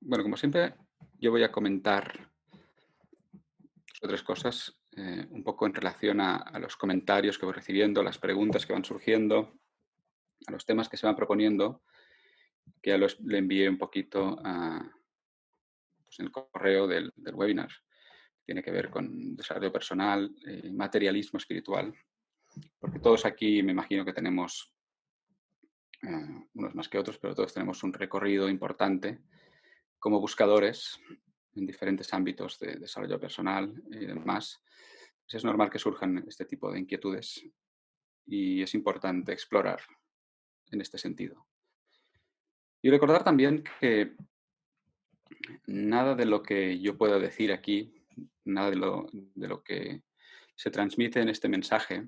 Bueno, como siempre, yo voy a comentar 2 o 3 cosas un poco en relación a los comentarios que voy recibiendo, las preguntas que van surgiendo, a los temas que se van proponiendo, que ya le envié un poquito pues en el correo del webinar. Tiene que ver con desarrollo personal, materialismo espiritual, porque todos aquí me imagino que tenemos, unos más que otros, pero todos tenemos un recorrido importante como buscadores en diferentes ámbitos de desarrollo personal y demás. Pues es normal que surjan este tipo de inquietudes y es importante explorar en este sentido. Y recordar también que nada de lo que yo pueda decir aquí, nada de lo que se transmite en este mensaje,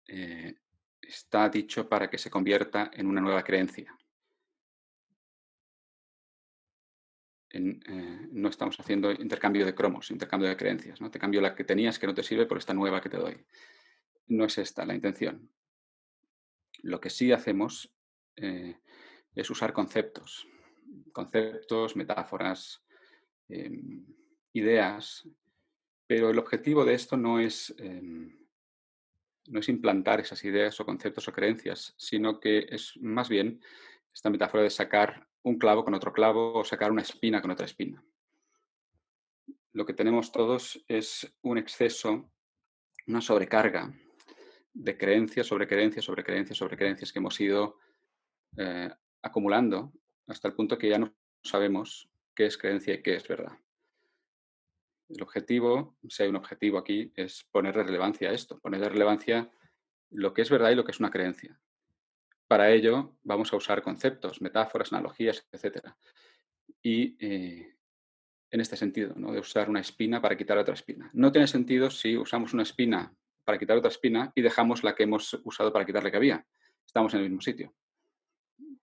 eh, está dicho para que se convierta en una nueva creencia. No estamos haciendo intercambio de cromos, intercambio de creencias, ¿no? Te cambio la que tenías que no te sirve por esta nueva que te doy. No es esta la intención. Lo que sí hacemos es usar conceptos, metáforas, em, ideas, pero el objetivo de esto no es implantar esas ideas o conceptos o creencias, sino que es más bien esta metáfora de sacar un clavo con otro clavo o sacar una espina con otra espina. Lo que tenemos todos es un exceso, una sobrecarga de creencias sobre creencias sobre creencias sobre creencias que hemos ido eh, acumulando hasta el punto que ya no sabemos qué es creencia y qué es verdad. El objetivo, si hay un objetivo aquí, es ponerle relevancia a esto, ponerle relevancia lo que es verdad y lo que es una creencia. Para ello vamos a usar conceptos, metáforas, analogías, etcétera. Y en este sentido, ¿no? De usar una espina para quitar otra espina. No tiene sentido si usamos una espina para quitar otra espina y dejamos la que hemos usado para quitar la que había. Estamos en el mismo sitio.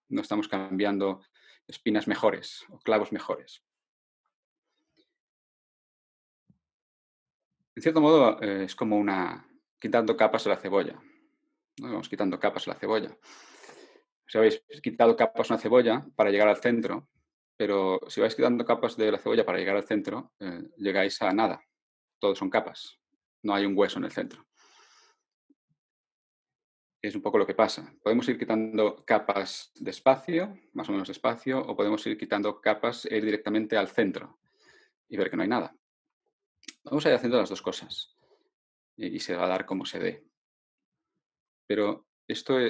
No estamos cambiando espinas mejores o clavos mejores. En cierto modo, es como quitando capas a la cebolla, ¿no? Vamos quitando capas a la cebolla. Si habéis quitado capas a una cebolla para llegar al centro, pero si vais quitando capas de la cebolla para llegar al centro, llegáis a nada. Todos son capas. No hay un hueso en el centro. Es un poco lo que pasa. Podemos ir quitando capas despacio, más o menos despacio, o podemos ir quitando capas e ir directamente al centro y ver que no hay nada. Vamos a ir haciendo las dos cosas y se va a dar como se dé. Pero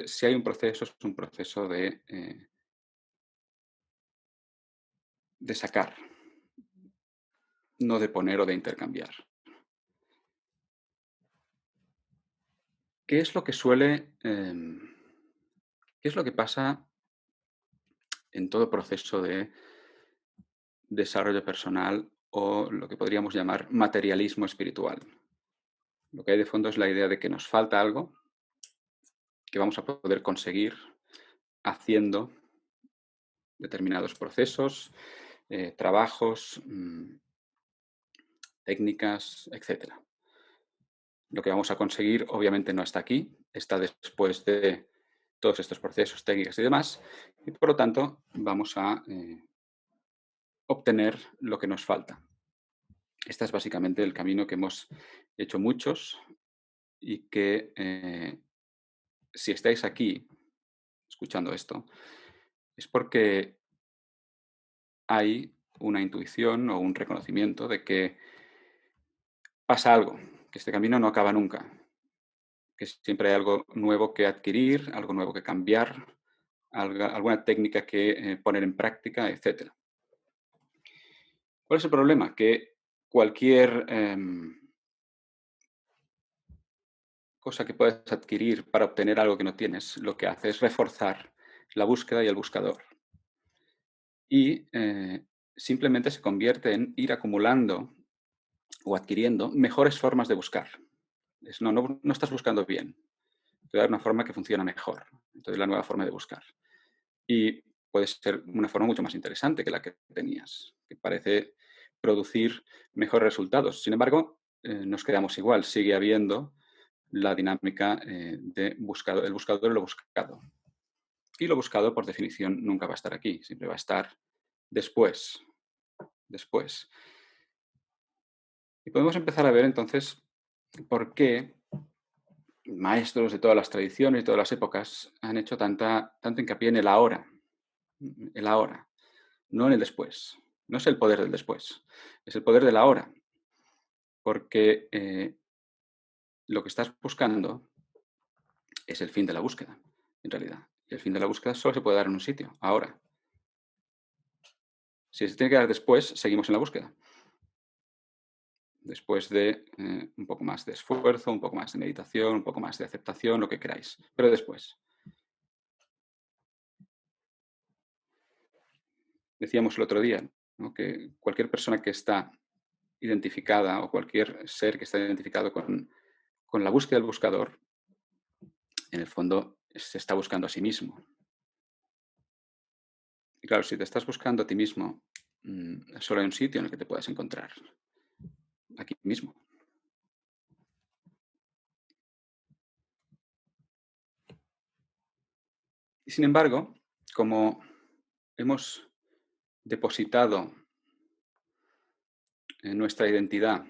si hay un proceso, es un proceso de sacar, no de poner o de intercambiar. ¿Qué es lo que qué es lo que pasa en todo proceso de desarrollo personal o lo que podríamos llamar materialismo espiritual? Lo que hay de fondo es la idea de que nos falta algo que vamos a poder conseguir haciendo determinados procesos, trabajos, técnicas, etcétera. Lo que vamos a conseguir obviamente no está aquí, está después de todos estos procesos, técnicas y demás, y por lo tanto vamos a obtener lo que nos falta. Este es básicamente el camino que hemos hecho muchos y que si estáis aquí escuchando esto, es porque hay una intuición o un reconocimiento de que pasa algo, que este camino no acaba nunca, que siempre hay algo nuevo que adquirir, algo nuevo que cambiar, alguna técnica que poner en práctica, etcétera. ¿Cuál es el problema? Que cualquier cosa que puedas adquirir para obtener algo que no tienes, lo que hace es reforzar la búsqueda y el buscador. Y simplemente se convierte en ir acumulando o adquiriendo mejores formas de buscar. No estás buscando bien. Te voy a dar una forma que funciona mejor. Entonces, la nueva forma de buscar. Y puede ser una forma mucho más interesante que la que tenías, que parece producir mejores resultados. Sin embargo, nos quedamos igual. Sigue habiendo la dinámica de el buscador y lo buscado. Y lo buscado, por definición, nunca va a estar aquí. Siempre va a estar después, después. Y podemos empezar a ver entonces por qué maestros de todas las tradiciones y todas las épocas han hecho tanto hincapié en el ahora, no en el después. No es el poder del después, es el poder del ahora, porque lo que estás buscando es el fin de la búsqueda, en realidad. Y el fin de la búsqueda solo se puede dar en un sitio, ahora. Si se tiene que dar después, seguimos en la búsqueda. Después de un poco más de esfuerzo, un poco más de meditación, un poco más de aceptación, lo que queráis. Pero después. Decíamos el otro día, ¿no?, que cualquier persona que está identificada o cualquier ser que está identificado con la búsqueda del buscador, en el fondo se está buscando a sí mismo. Y claro, si te estás buscando a ti mismo, solo hay un sitio en el que te puedas encontrar, aquí mismo. Y sin embargo, como hemos depositado nuestra identidad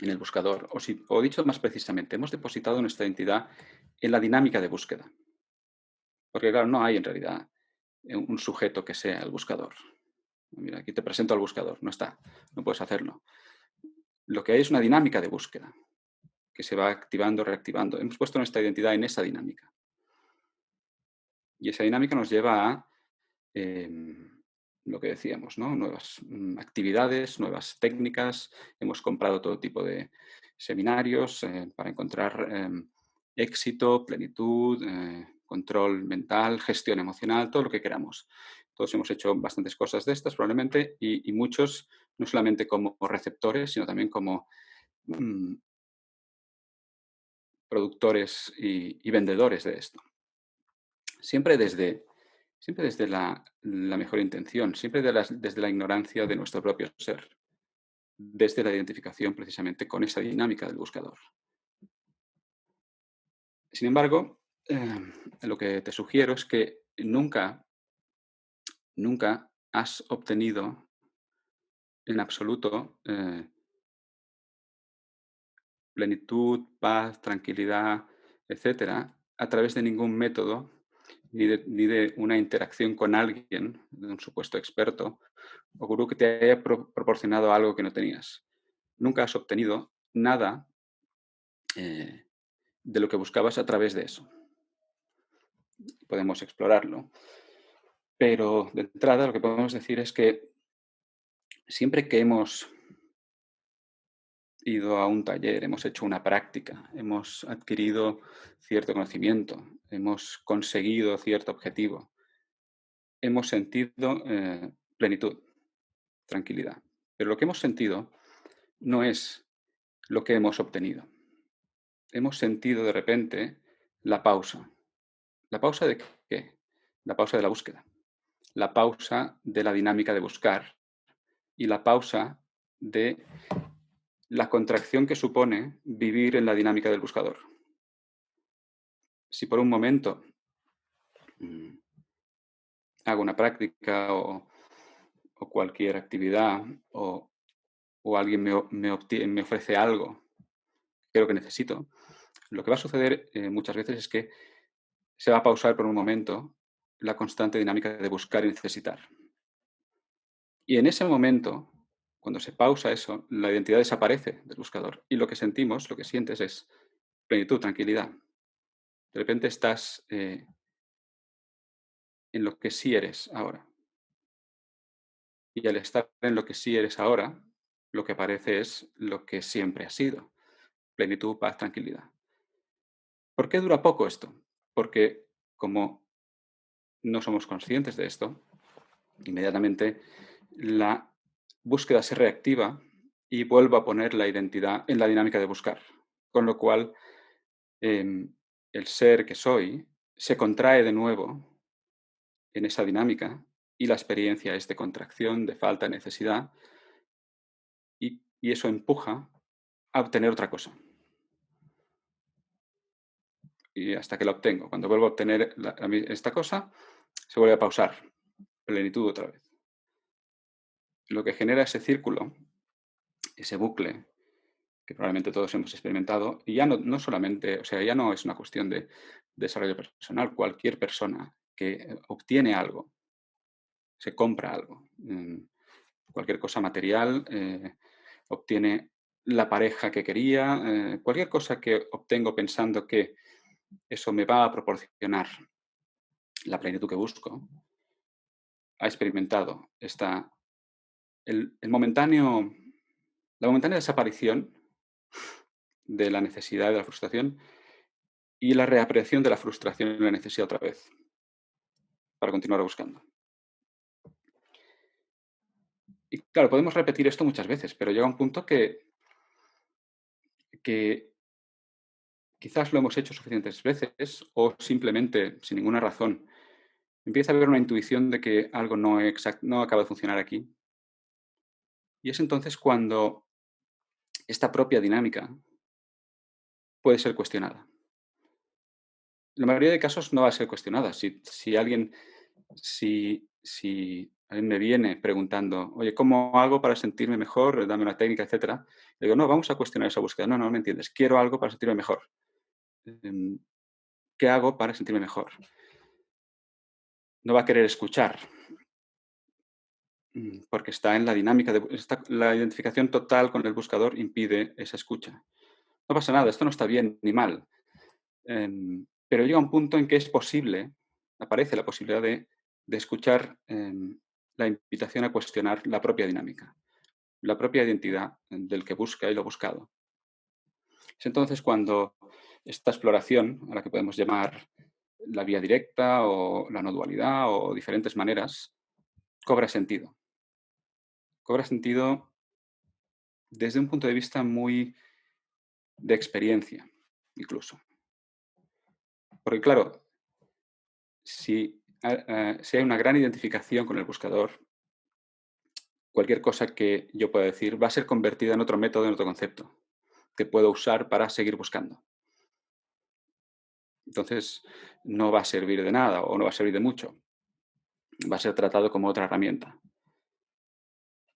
en el buscador, o dicho más precisamente, hemos depositado nuestra identidad en la dinámica de búsqueda. Porque claro, no hay en realidad un sujeto que sea el buscador. Mira, aquí te presento al buscador, no está, no puedes hacerlo. Lo que hay es una dinámica de búsqueda que se va activando, reactivando. Hemos puesto nuestra identidad en esa dinámica. Y esa dinámica nos lleva a lo que decíamos, ¿no? Nuevas actividades, nuevas técnicas. Hemos comprado todo tipo de seminarios para encontrar éxito, plenitud, control mental, gestión emocional, todo lo que queramos. Todos hemos hecho bastantes cosas de estas probablemente y muchos no solamente como receptores, sino también como mm, productores y vendedores de esto. Siempre desde la mejor intención, siempre desde la ignorancia de nuestro propio ser, desde la identificación precisamente con esa dinámica del buscador. Sin embargo, lo que te sugiero es que nunca has obtenido en absoluto plenitud, paz, tranquilidad, etcétera, a través de ningún método ni de una interacción con alguien, de un supuesto experto o gurú que te haya proporcionado algo que no tenías. Nunca has obtenido nada eh, de lo que buscabas a través de eso. Podemos explorarlo. Pero de entrada lo que podemos decir es que siempre que hemos ido a un taller, hemos hecho una práctica, hemos adquirido cierto conocimiento, hemos conseguido cierto objetivo, hemos sentido plenitud, tranquilidad. Pero lo que hemos sentido no es lo que hemos obtenido. Hemos sentido de repente la pausa. ¿La pausa de qué? La pausa de la búsqueda. La pausa de la dinámica de buscar y la pausa de la contracción que supone vivir en la dinámica del buscador. Si por un momento mm, hago una práctica o cualquier actividad o alguien me ofrece algo que creo que necesito, lo que va a suceder muchas veces es que se va a pausar por un momento la constante dinámica de buscar y necesitar. Y en ese momento, cuando se pausa eso, la identidad desaparece del buscador y lo que sentimos, lo que sientes es plenitud, tranquilidad. De repente estás en lo que sí eres ahora. Y al estar en lo que sí eres ahora, lo que aparece es lo que siempre has sido. Plenitud, paz, tranquilidad. ¿Por qué dura poco esto? Porque como no somos conscientes de esto, inmediatamente la búsqueda se reactiva y vuelvo a poner la identidad en la dinámica de buscar. Con lo cual, el ser que soy se contrae de nuevo en esa dinámica y la experiencia es de contracción, de falta, de necesidad y eso empuja a obtener otra cosa. Y hasta que la obtengo. Cuando vuelvo a obtener esta cosa, se vuelve a pausar. Plenitud otra vez. lo que genera ese círculo, ese bucle, que probablemente todos hemos experimentado, y ya no solamente, o sea, ya no es una cuestión de desarrollo personal, cualquier persona que obtiene algo, se compra algo, cualquier cosa material, obtiene la pareja que quería, cualquier cosa que obtengo pensando que eso me va a proporcionar la plenitud que busco, ha experimentado el momentáneo, la momentánea desaparición de la necesidad, de la frustración, y la reaparición de la frustración y la necesidad otra vez, para continuar buscando. Y claro, podemos repetir esto muchas veces, pero llega un punto que quizás lo hemos hecho suficientes veces o simplemente, sin ninguna razón, empieza a haber una intuición de que algo no acaba de funcionar aquí. Y es entonces cuando esta propia dinámica puede ser cuestionada. En la mayoría de casos no va a ser cuestionada. Si alguien me viene preguntando: "Oye, ¿cómo hago para sentirme mejor? Dame una técnica", etcétera. Le digo: "No, vamos a cuestionar esa búsqueda". "No, no me entiendes. Quiero algo para sentirme mejor. Em, ¿Qué hago para sentirme mejor?". No va a querer escuchar, porque está en la dinámica la identificación total con el buscador impide esa escucha. No pasa nada, esto no está bien ni mal, pero llega un punto en que es posible, aparece la posibilidad de escuchar, la invitación a cuestionar la propia dinámica, la propia identidad del que busca y lo buscado. Es entonces cuando esta exploración, a la que podemos llamar la vía directa o la no dualidad o diferentes maneras, cobra sentido. Cobra sentido desde un punto de vista muy de experiencia, incluso. Porque claro, si hay una gran identificación con el buscador, cualquier cosa que yo pueda decir va a ser convertida en otro método, en otro concepto, que puedo usar para seguir buscando. Entonces, no va a servir de nada o no va a servir de mucho. Va a ser tratado como otra herramienta.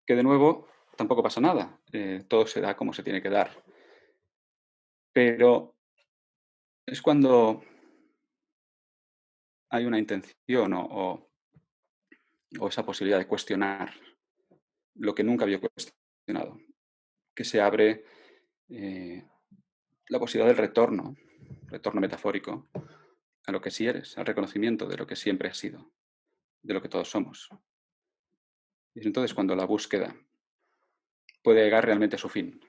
Que de nuevo, tampoco pasa nada. Todo se da como se tiene que dar. Pero es cuando hay una intención o esa posibilidad de cuestionar lo que nunca había cuestionado, que se abre eh, la posibilidad del retorno metafórico, a lo que sí eres, al reconocimiento de lo que siempre has sido, de lo que todos somos. Y es entonces cuando la búsqueda puede llegar realmente a su fin.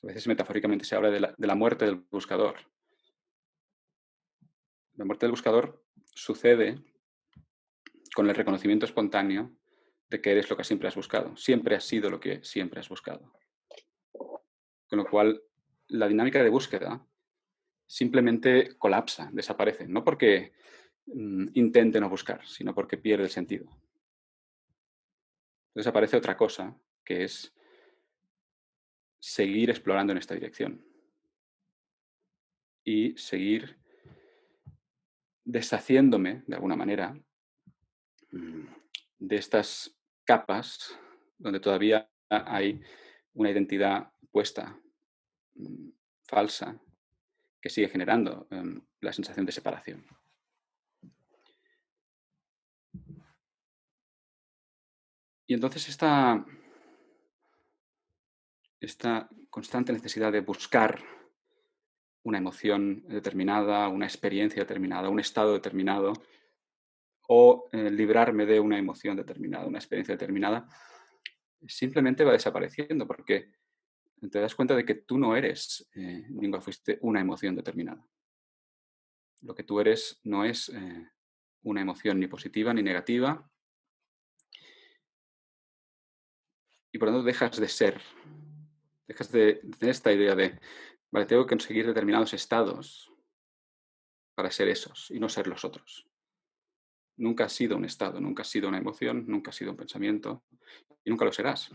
A veces metafóricamente se habla de la muerte del buscador. La muerte del buscador sucede con el reconocimiento espontáneo de que eres lo que siempre has buscado. Siempre has sido lo que siempre has buscado. Con lo cual, la dinámica de búsqueda simplemente colapsa, desaparece. No porque intente no buscar, sino porque pierde el sentido. Entonces aparece otra cosa, que es seguir explorando en esta dirección y seguir deshaciéndome, de alguna manera, mm, de estas capas donde todavía hay una identidad puesta, mm, falsa, que sigue generando la sensación de separación. Y entonces esta constante necesidad de buscar una emoción determinada, una experiencia determinada, un estado determinado, o librarme de una emoción determinada, una experiencia determinada, simplemente va desapareciendo porque te das cuenta de que tú no eres, nunca fuiste una emoción determinada. Lo que tú eres no es una emoción ni positiva ni negativa y por lo tanto dejas de tener esta idea de, vale, tengo que conseguir determinados estados para ser esos y no ser los otros. Nunca has sido un estado, nunca has sido una emoción, nunca has sido un pensamiento y nunca lo serás.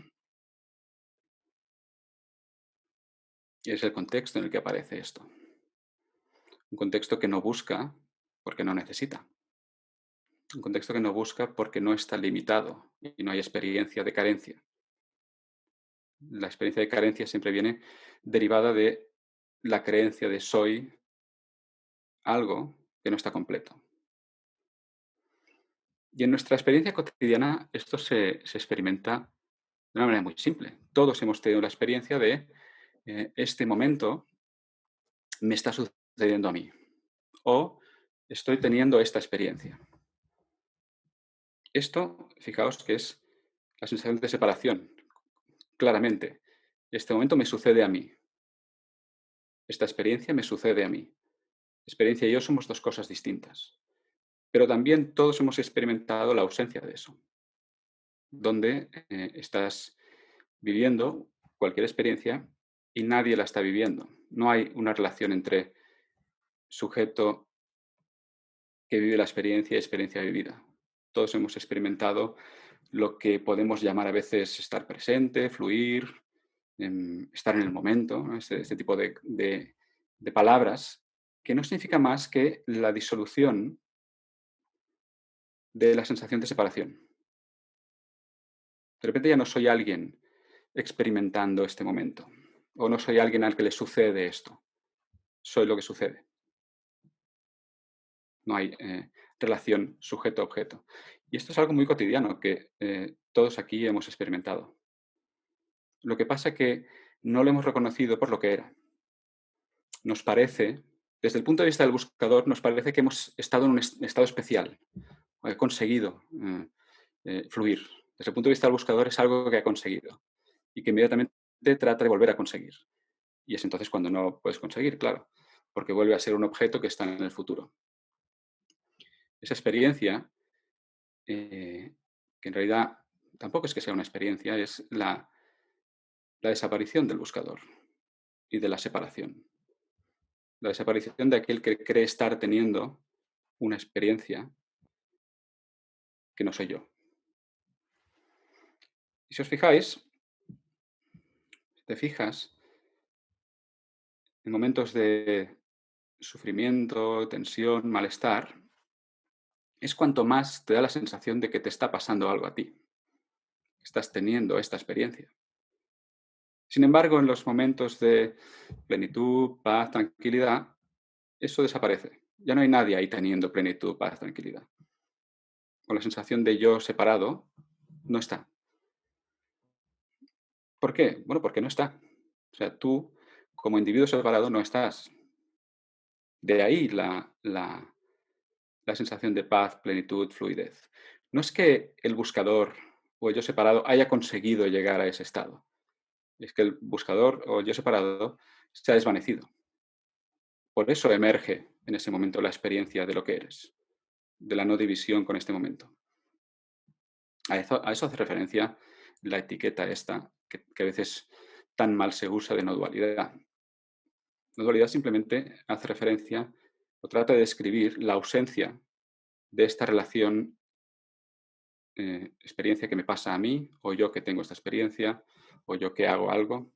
Y es el contexto en el que aparece esto. Un contexto que no busca porque no necesita. Un contexto que no busca porque no está limitado y no hay experiencia de carencia. La experiencia de carencia siempre viene derivada de la creencia de soy algo que no está completo. Y en nuestra experiencia cotidiana esto se experimenta de una manera muy simple. Todos hemos tenido la experiencia de este momento me está sucediendo a mí o estoy teniendo esta experiencia. Esto, fijaos que es la sensación de separación, claramente. Este momento me sucede a mí. Esta experiencia me sucede a mí. Experiencia y yo somos dos cosas distintas. Pero también todos hemos experimentado la ausencia de eso, donde estás viviendo cualquier experiencia y nadie la está viviendo. No hay una relación entre sujeto que vive la experiencia y experiencia vivida. Todos hemos experimentado lo que podemos llamar a veces estar presente, fluir, estar en el momento, ¿no? Este tipo de palabras, que no significa más que la disolución de la sensación de separación. De repente ya no soy alguien experimentando este momento, o no soy alguien al que le sucede esto, soy lo que sucede. No hay relación sujeto-objeto. Y esto es algo muy cotidiano que todos aquí hemos experimentado. Lo que pasa es que no lo hemos reconocido por lo que era. Nos parece, desde el punto de vista del buscador, nos parece que hemos estado en un estado especial, o he conseguido fluir. Desde el punto de vista del buscador es algo que ha conseguido y que inmediatamente trata de volver a conseguir. Y es entonces cuando no puedes conseguir, claro, porque vuelve a ser un objeto que está en el futuro. Esa experiencia, que en realidad tampoco es que sea una experiencia, es la desaparición del buscador y de la separación. La desaparición de aquel que cree estar teniendo una experiencia que no soy yo. Y si os fijáis, si te fijas, en momentos de sufrimiento, tensión, malestar, es cuanto más te da la sensación de que te está pasando algo a ti. Estás teniendo esta experiencia. Sin embargo, en los momentos de plenitud, paz, tranquilidad, eso desaparece. Ya no hay nadie ahí teniendo plenitud, paz, tranquilidad. Con la sensación de yo separado, no está. ¿Por qué? Bueno, porque no está. O sea, tú, como individuo separado, no estás. De ahí la sensación de paz, plenitud, fluidez. No es que el buscador o el yo separado haya conseguido llegar a ese estado. Es que el buscador o el yo separado se ha desvanecido. Por eso emerge en ese momento la experiencia de lo que eres, de la no división con este momento. A eso hace referencia la etiqueta esta, que a veces tan mal se usa de no dualidad. No dualidad simplemente hace referencia o trata de describir la ausencia de esta relación, experiencia que me pasa a mí, o yo que tengo esta experiencia, o yo que hago algo.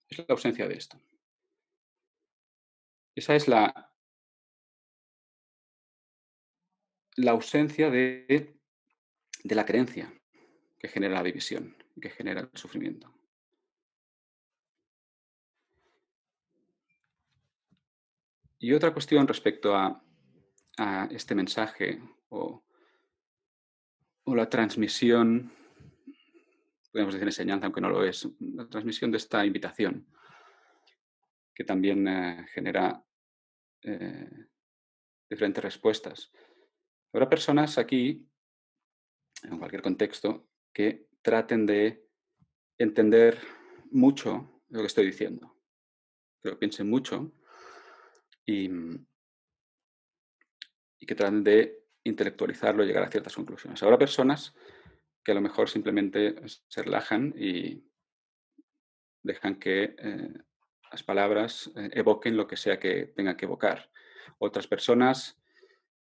Es la ausencia de esto. Esa es la ausencia de la creencia que genera la división, que genera el sufrimiento. Y otra cuestión respecto a este mensaje o la transmisión, podemos decir enseñanza, aunque no lo es, la transmisión de esta invitación, que también genera eh, diferentes respuestas. Habrá personas aquí, en cualquier contexto, que traten de entender mucho lo que estoy diciendo, que lo piensen mucho y, y que traten de intelectualizarlo y llegar a ciertas conclusiones. Habrá personas que a lo mejor simplemente se relajan y dejan que las palabras evoquen lo que sea que tengan que evocar. Otras personas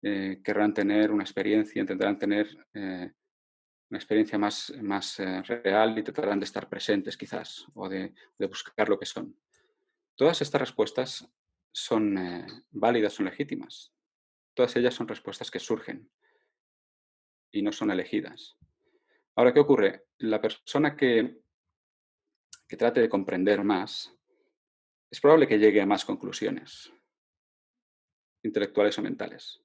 querrán tener una experiencia, intentarán tener una experiencia más real y tratarán de estar presentes quizás o de buscar lo que son. Todas estas respuestas son válidas, son legítimas. Todas ellas son respuestas que surgen y no son elegidas. Ahora, ¿qué ocurre? La persona que trate de comprender más, es probable que llegue a más conclusiones intelectuales o mentales.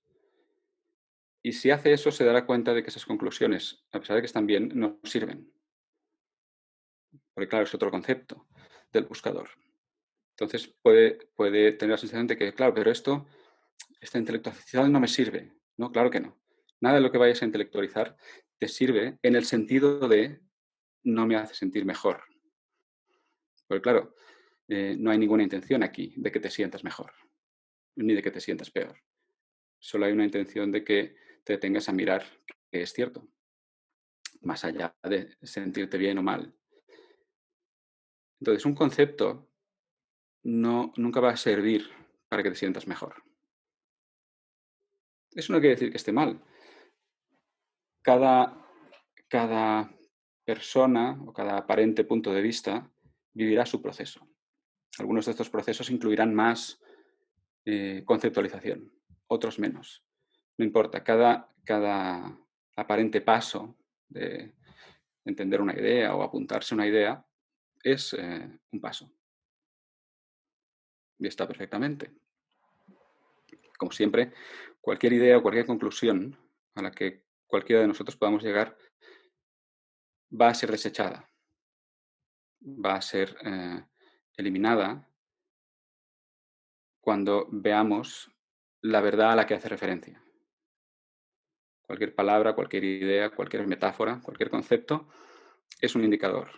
Y si hace eso, se dará cuenta de que esas conclusiones, a pesar de que están bien, no sirven. Porque claro, es otro concepto del buscador. Entonces puede tener la sensación de que, claro, pero esta intelectualización no me sirve. No, claro que no. Nada de lo que vayas a intelectualizar te sirve en el sentido de no me hace sentir mejor. Porque claro, no hay ninguna intención aquí de que te sientas mejor, ni de que te sientas peor. Solo hay una intención de que te detengas a mirar que es cierto, más allá de sentirte bien o mal. Entonces, un concepto nunca va a servir para que te sientas mejor. Eso no quiere decir que esté mal. Cada, cada persona o cada aparente punto de vista vivirá su proceso. Algunos de estos procesos incluirán más conceptualización, otros menos. No importa, cada aparente paso de entender una idea o apuntarse a una idea es un paso. Y está perfectamente. Como siempre, cualquier idea o cualquier conclusión a la que cualquiera de nosotros podamos llegar va a ser desechada, va a ser eliminada cuando veamos la verdad a la que hace referencia. Cualquier palabra, cualquier idea, cualquier metáfora, cualquier concepto es un indicador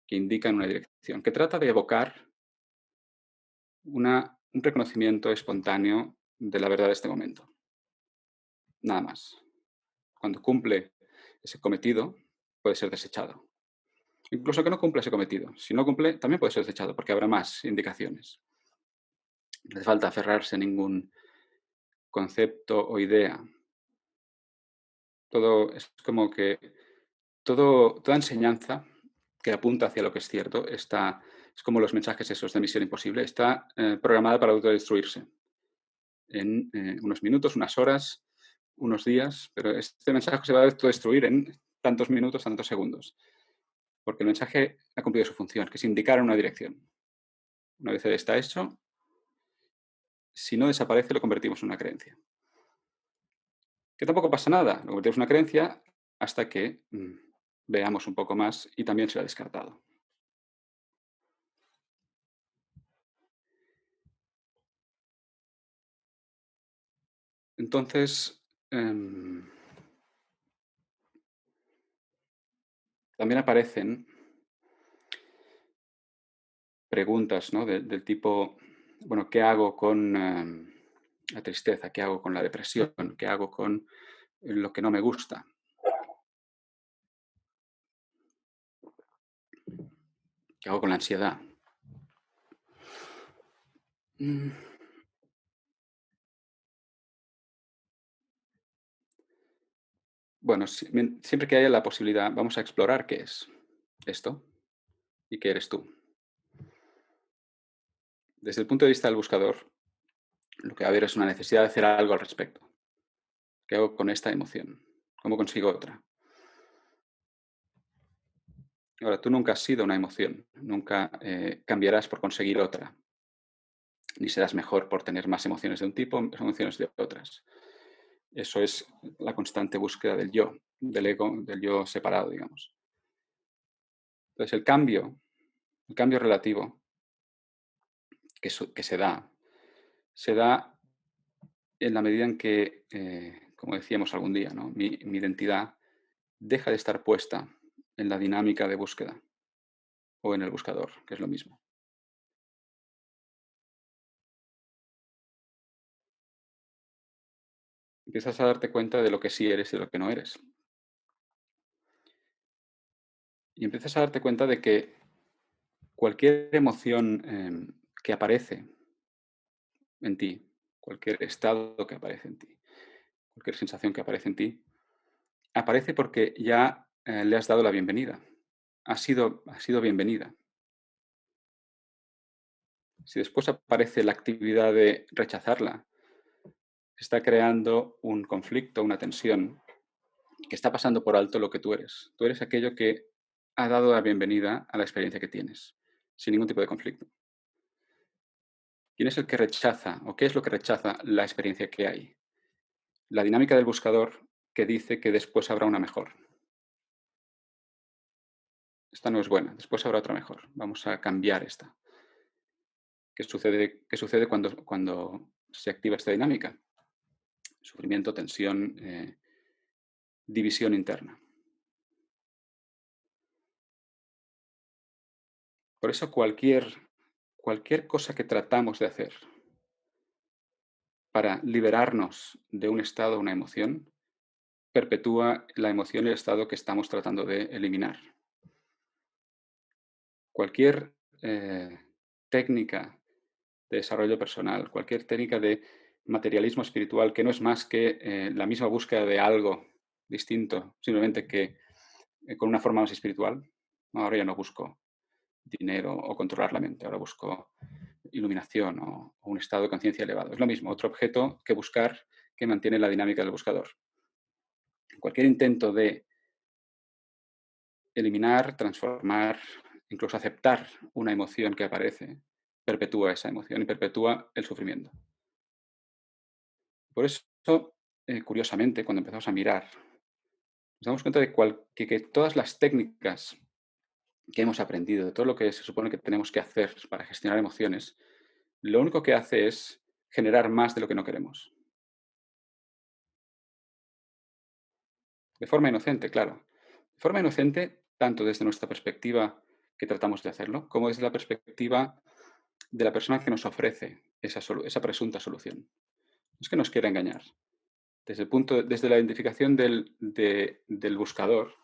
que indica en una dirección, que trata de evocar un reconocimiento espontáneo de la verdad de este momento. Nada más. Cuando cumple ese cometido, puede ser desechado. Incluso que no cumple ese cometido. Si no cumple, también puede ser desechado, porque habrá más indicaciones. No hace falta aferrarse a ningún concepto o idea. Todo es como que toda enseñanza que apunta hacia lo que es cierto es como los mensajes esos de Misión Imposible, está programada para autodestruirse en unos minutos, unas horas, unos días, pero este mensaje se va a autodestruir en tantos minutos, tantos segundos, porque el mensaje ha cumplido su función, que es indicar una dirección. Una vez está hecho, si no desaparece, lo convertimos en una creencia. Que tampoco pasa nada, lo convertimos en una creencia hasta que veamos un poco más y también será descartado. Entonces, también aparecen preguntas, ¿no? Del tipo, bueno, ¿qué hago con la tristeza? ¿Qué hago con la depresión? ¿Qué hago con lo que no me gusta? ¿Qué hago con la ansiedad? Mm, Bueno, siempre que haya la posibilidad, vamos a explorar qué es esto y qué eres tú. Desde el punto de vista del buscador, lo que va a haber es una necesidad de hacer algo al respecto. ¿Qué hago con esta emoción? ¿Cómo consigo otra? Ahora, tú nunca has sido una emoción, nunca cambiarás por conseguir otra, ni serás mejor por tener más emociones de un tipo, más emociones de otras. Eso es la constante búsqueda del yo, del ego, del yo separado, digamos. Entonces, el cambio relativo que se da en la medida en que, como decíamos algún día, ¿no? Mi identidad deja de estar puesta en la dinámica de búsqueda o en el buscador, que es lo mismo. Empiezas a darte cuenta de lo que sí eres y de lo que no eres. Y empiezas a darte cuenta de que cualquier emoción que aparece en ti, cualquier estado que aparece en ti, cualquier sensación que aparece en ti, aparece porque ya le has dado la bienvenida. Ha sido bienvenida. Si después aparece la actividad de rechazarla, está creando un conflicto, una tensión, que está pasando por alto lo que tú eres. Tú eres aquello que ha dado la bienvenida a la experiencia que tienes, sin ningún tipo de conflicto. ¿Quién es el que rechaza o qué es lo que rechaza la experiencia que hay? La dinámica del buscador que dice que después habrá una mejor. Esta no es buena, después habrá otra mejor. Vamos a cambiar esta. Qué sucede cuando se activa esta dinámica? Sufrimiento, tensión, división interna. Por eso cualquier cosa que tratamos de hacer para liberarnos de un estado, una emoción, perpetúa la emoción y el estado que estamos tratando de eliminar. Cualquier técnica de desarrollo personal, cualquier técnica de materialismo espiritual que no es más que la misma búsqueda de algo distinto, simplemente que con una forma más espiritual. No, ahora ya no busco dinero o controlar la mente, ahora busco iluminación o un estado de conciencia elevado. Es lo mismo, otro objeto que buscar que mantiene la dinámica del buscador. Cualquier intento de eliminar, transformar, incluso aceptar una emoción que aparece, perpetúa esa emoción y perpetúa el sufrimiento. Por eso, curiosamente, cuando empezamos a mirar, nos damos cuenta de que todas las técnicas que hemos aprendido, de todo lo que se supone que tenemos que hacer para gestionar emociones, lo único que hace es generar más de lo que no queremos. De forma inocente, claro. De forma inocente, tanto desde nuestra perspectiva que tratamos de hacerlo, como desde la perspectiva de la persona que nos ofrece esa presunta solución. No es que nos quiera engañar. Desde la identificación del buscador,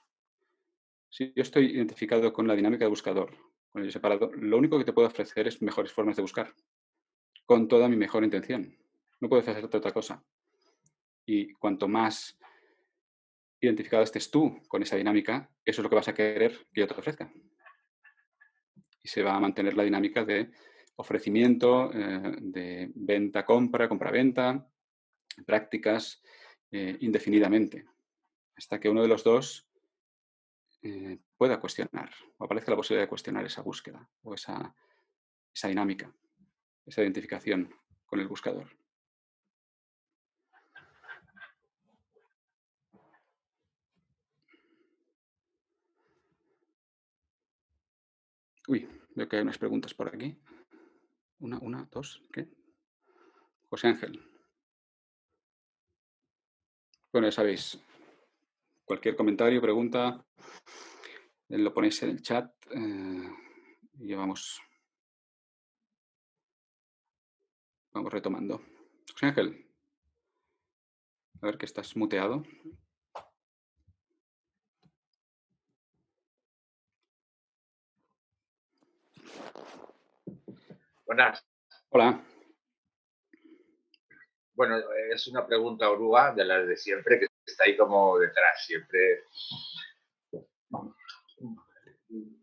si yo estoy identificado con la dinámica del buscador, con ello separado, lo único que te puedo ofrecer es mejores formas de buscar, con toda mi mejor intención. No puedo ofrecerte otra cosa. Y cuanto más identificado estés tú con esa dinámica, eso es lo que vas a querer que yo te ofrezca. Y se va a mantener la dinámica de ofrecimiento, de venta-compra, compra-venta, prácticas indefinidamente, hasta que uno de los dos pueda cuestionar o aparezca la posibilidad de cuestionar esa búsqueda o esa dinámica, esa identificación con el buscador. Uy, veo que hay unas preguntas por aquí. Una, dos, ¿qué? José Ángel. Bueno, ya sabéis, cualquier comentario, pregunta, lo ponéis en el chat y vamos retomando. José Ángel, a ver que estás muteado. Buenas. Hola. Bueno, es una pregunta oruga de las de siempre, que está ahí como detrás, siempre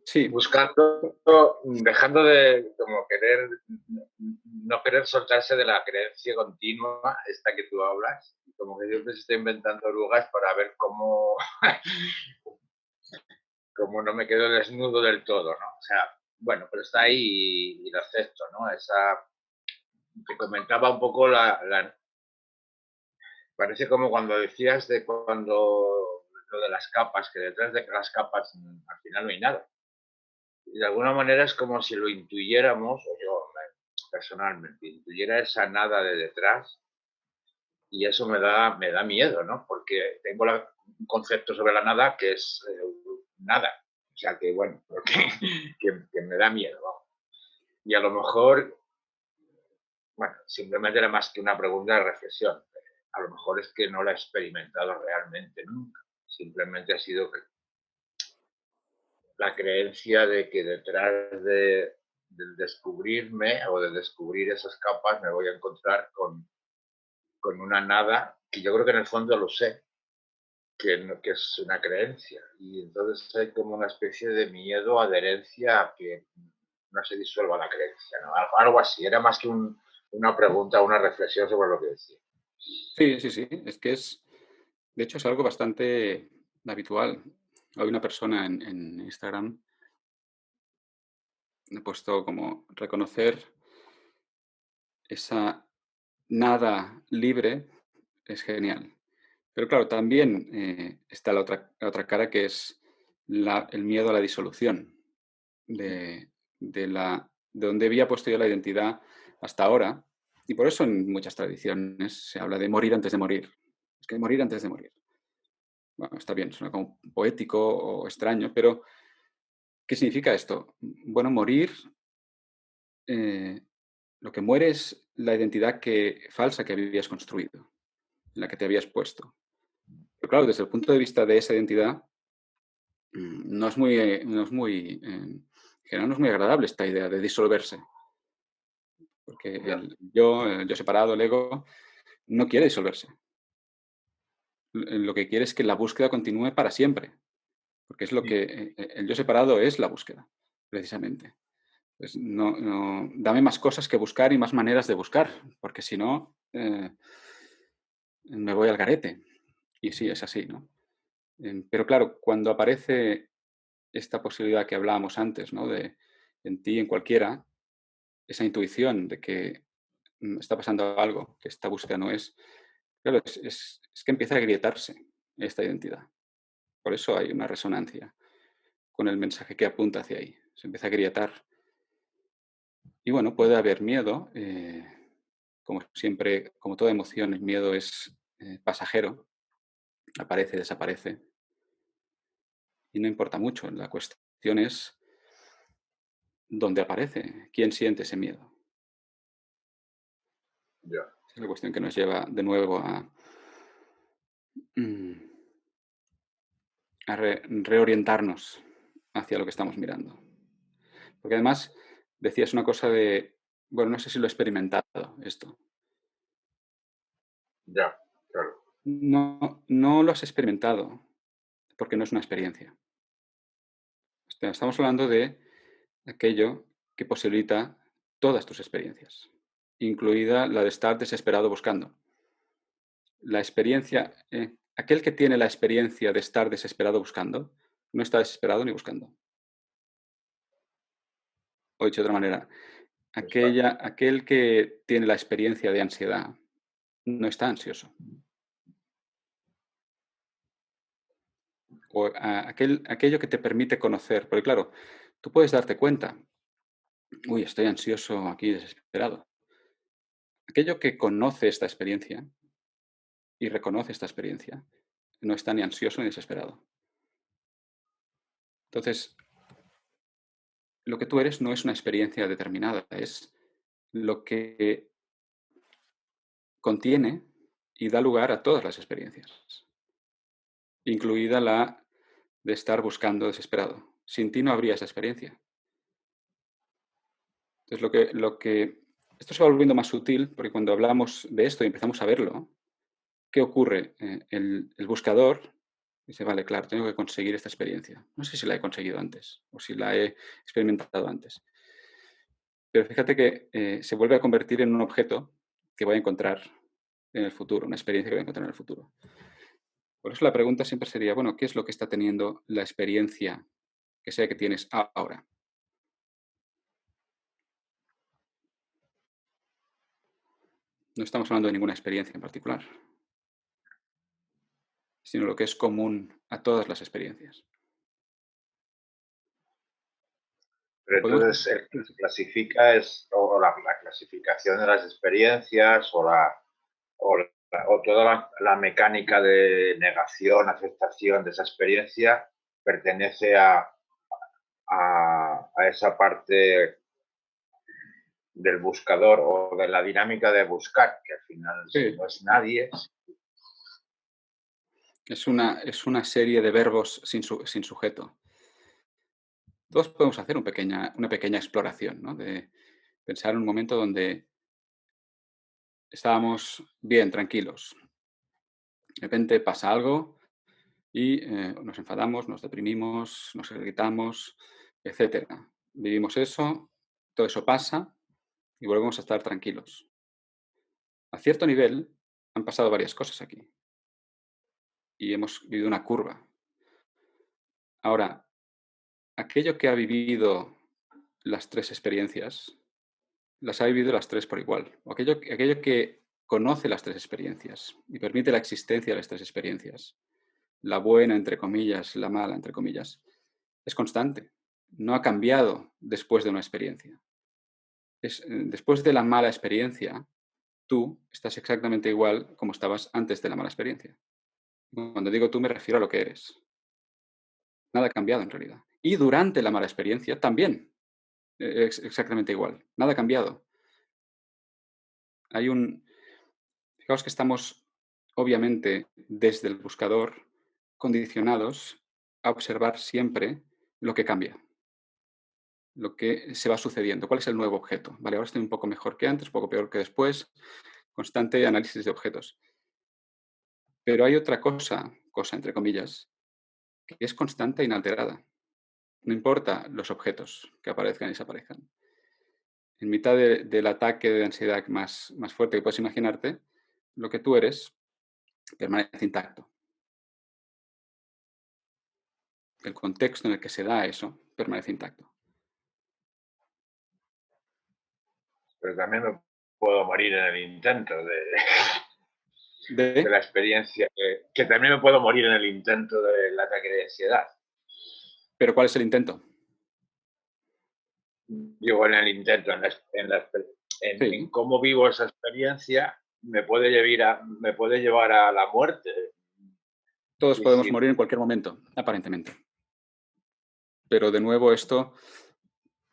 Sí. buscando, dejando de como no querer soltarse de la creencia continua, esta que tú hablas, y como que siempre se está inventando orugas para ver cómo, cómo no me quedo desnudo del todo, ¿no? O sea, bueno, pero está ahí y lo acepto, ¿no? Te comentaba un poco parece como cuando decías de cuando lo de las capas, que detrás de las capas al final no hay nada. Y de alguna manera es como si lo intuyéramos, o yo personalmente intuyera esa nada de detrás, y eso me da miedo, ¿no? Porque tengo un concepto sobre la nada que es nada. O sea que, bueno, que me da miedo, vamos. Y a lo mejor, bueno, simplemente era más que una pregunta de reflexión. A lo mejor es que no la he experimentado realmente nunca. Simplemente ha sido la creencia de que detrás del descubrirme o de descubrir esas capas me voy a encontrar con una nada que yo creo que en el fondo lo sé, que es una creencia. Y entonces hay como una especie de miedo, adherencia a que no se disuelva la creencia, ¿no? Algo así. Era más que una pregunta, una reflexión sobre lo que decía. Sí, sí, sí. Es que de hecho, es algo bastante habitual. Hay una persona en Instagram, he puesto como reconocer esa nada libre es genial. Pero claro, también está la otra cara que es el miedo a la disolución de, de donde había puesto yo la identidad hasta ahora. Y por eso en muchas tradiciones se habla de morir antes de morir. Es que morir antes de morir. Bueno, está bien, suena como poético o extraño, pero ¿qué significa esto? Bueno, morir, eh, lo que muere es la identidad falsa que habías construido, en la que te habías puesto. Pero claro, desde el punto de vista de esa identidad, no es muy, en general no es muy agradable esta idea de disolverse, porque Ya, el yo separado, el ego, no quiere disolverse. Lo que quiere es que la búsqueda continúe para siempre, porque es lo que el yo separado es la búsqueda, precisamente. Pues dame más cosas que buscar y más maneras de buscar, porque si no, me voy al garete. Y sí, es así, ¿no? Pero claro, cuando aparece esta posibilidad que hablábamos antes, ¿no? De en ti, en cualquiera, esa intuición de que está pasando algo, que esta búsqueda no es, claro, es que empieza a agrietarse esta identidad. Por eso hay una resonancia con el mensaje que apunta hacia ahí. Se empieza a agrietar. Y bueno, puede haber miedo. Como siempre, como toda emoción, el miedo es pasajero, aparece, desaparece, y no importa mucho. La cuestión es dónde aparece, quién siente ese miedo. ya. Esa es la cuestión que nos lleva de nuevo mm, a reorientarnos hacia lo que estamos mirando. Porque además decías una cosa bueno, no sé si lo he experimentado esto. Ya, claro. No, no lo has experimentado porque no es una experiencia. Estamos hablando de aquello que posibilita todas tus experiencias, incluida la de estar desesperado buscando. La experiencia, aquel que tiene la experiencia de estar desesperado buscando, no está desesperado ni buscando. O dicho de otra manera, Está, aquel que tiene la experiencia de ansiedad no está ansioso. O aquello que te permite conocer, porque claro, tú puedes darte cuenta, uy, estoy ansioso aquí, desesperado. Aquello que conoce esta experiencia y reconoce esta experiencia, no está ni ansioso ni desesperado. Entonces, lo que tú eres no es una experiencia determinada, es lo que contiene y da lugar a todas las experiencias, incluida la de estar buscando desesperado. Sin ti no habría esa experiencia. Entonces, esto se va volviendo más sutil porque cuando hablamos de esto y empezamos a verlo, ¿qué ocurre? El buscador dice, vale, claro, tengo que conseguir esta experiencia. No sé si la he conseguido antes o si la he experimentado antes. Pero fíjate que se vuelve a convertir en un objeto que voy a encontrar en el futuro, una experiencia que voy a encontrar en el futuro. Por eso la pregunta siempre sería, bueno, ¿qué es lo que está teniendo la experiencia que sea que tienes ahora? No estamos hablando de ninguna experiencia en particular, sino lo que es común a todas las experiencias. pero Podemos, entonces el que se clasifica es o la clasificación de las experiencias o toda la mecánica de negación, aceptación de esa experiencia pertenece a esa parte del buscador o de la dinámica de buscar, que al final si sí, no es nadie, es una serie de verbos sin sujeto. Todos podemos hacer una pequeña exploración, ¿no? De pensar en un momento donde estábamos bien, tranquilos. De repente pasa algo y nos enfadamos, nos deprimimos, nos irritamos, etcétera. Vivimos eso, todo eso pasa y volvemos a estar tranquilos. A cierto nivel, Han pasado varias cosas aquí y hemos vivido una curva. Ahora, aquello que ha vivido las tres experiencias, las ha vivido las tres por igual. O aquello que conoce las tres experiencias y permite la existencia de las tres experiencias, la buena, entre comillas, la mala, entre comillas, es constante. No ha cambiado después de una experiencia. Después de la mala experiencia, tú estás exactamente igual como estabas antes de la mala experiencia. Cuando digo tú me refiero a lo que eres. Nada ha cambiado en realidad. Y durante la mala experiencia también, exactamente igual. Nada ha cambiado. Fijaos que estamos, obviamente, desde el buscador, condicionados a observar siempre lo que cambia, lo que se va sucediendo, cuál es el nuevo objeto. Vale, ahora estoy un poco mejor que antes, un poco peor que después, constante análisis de objetos. Pero hay otra cosa entre comillas, que es constante e inalterada. No importa los objetos que aparezcan y desaparezcan. En mitad del ataque de ansiedad más fuerte que puedes imaginarte, lo que tú eres permanece intacto. El contexto en el que se da eso permanece intacto. Pero también me puedo morir en el intento de ¿De? la experiencia, que también me puedo morir en el intento del ataque de ansiedad. ¿Pero cuál es el intento? Digo, en el intento, en Sí, cómo vivo esa experiencia, me puede llevar a la muerte. todos Y podemos si, morir en cualquier momento, aparentemente. Pero de nuevo esto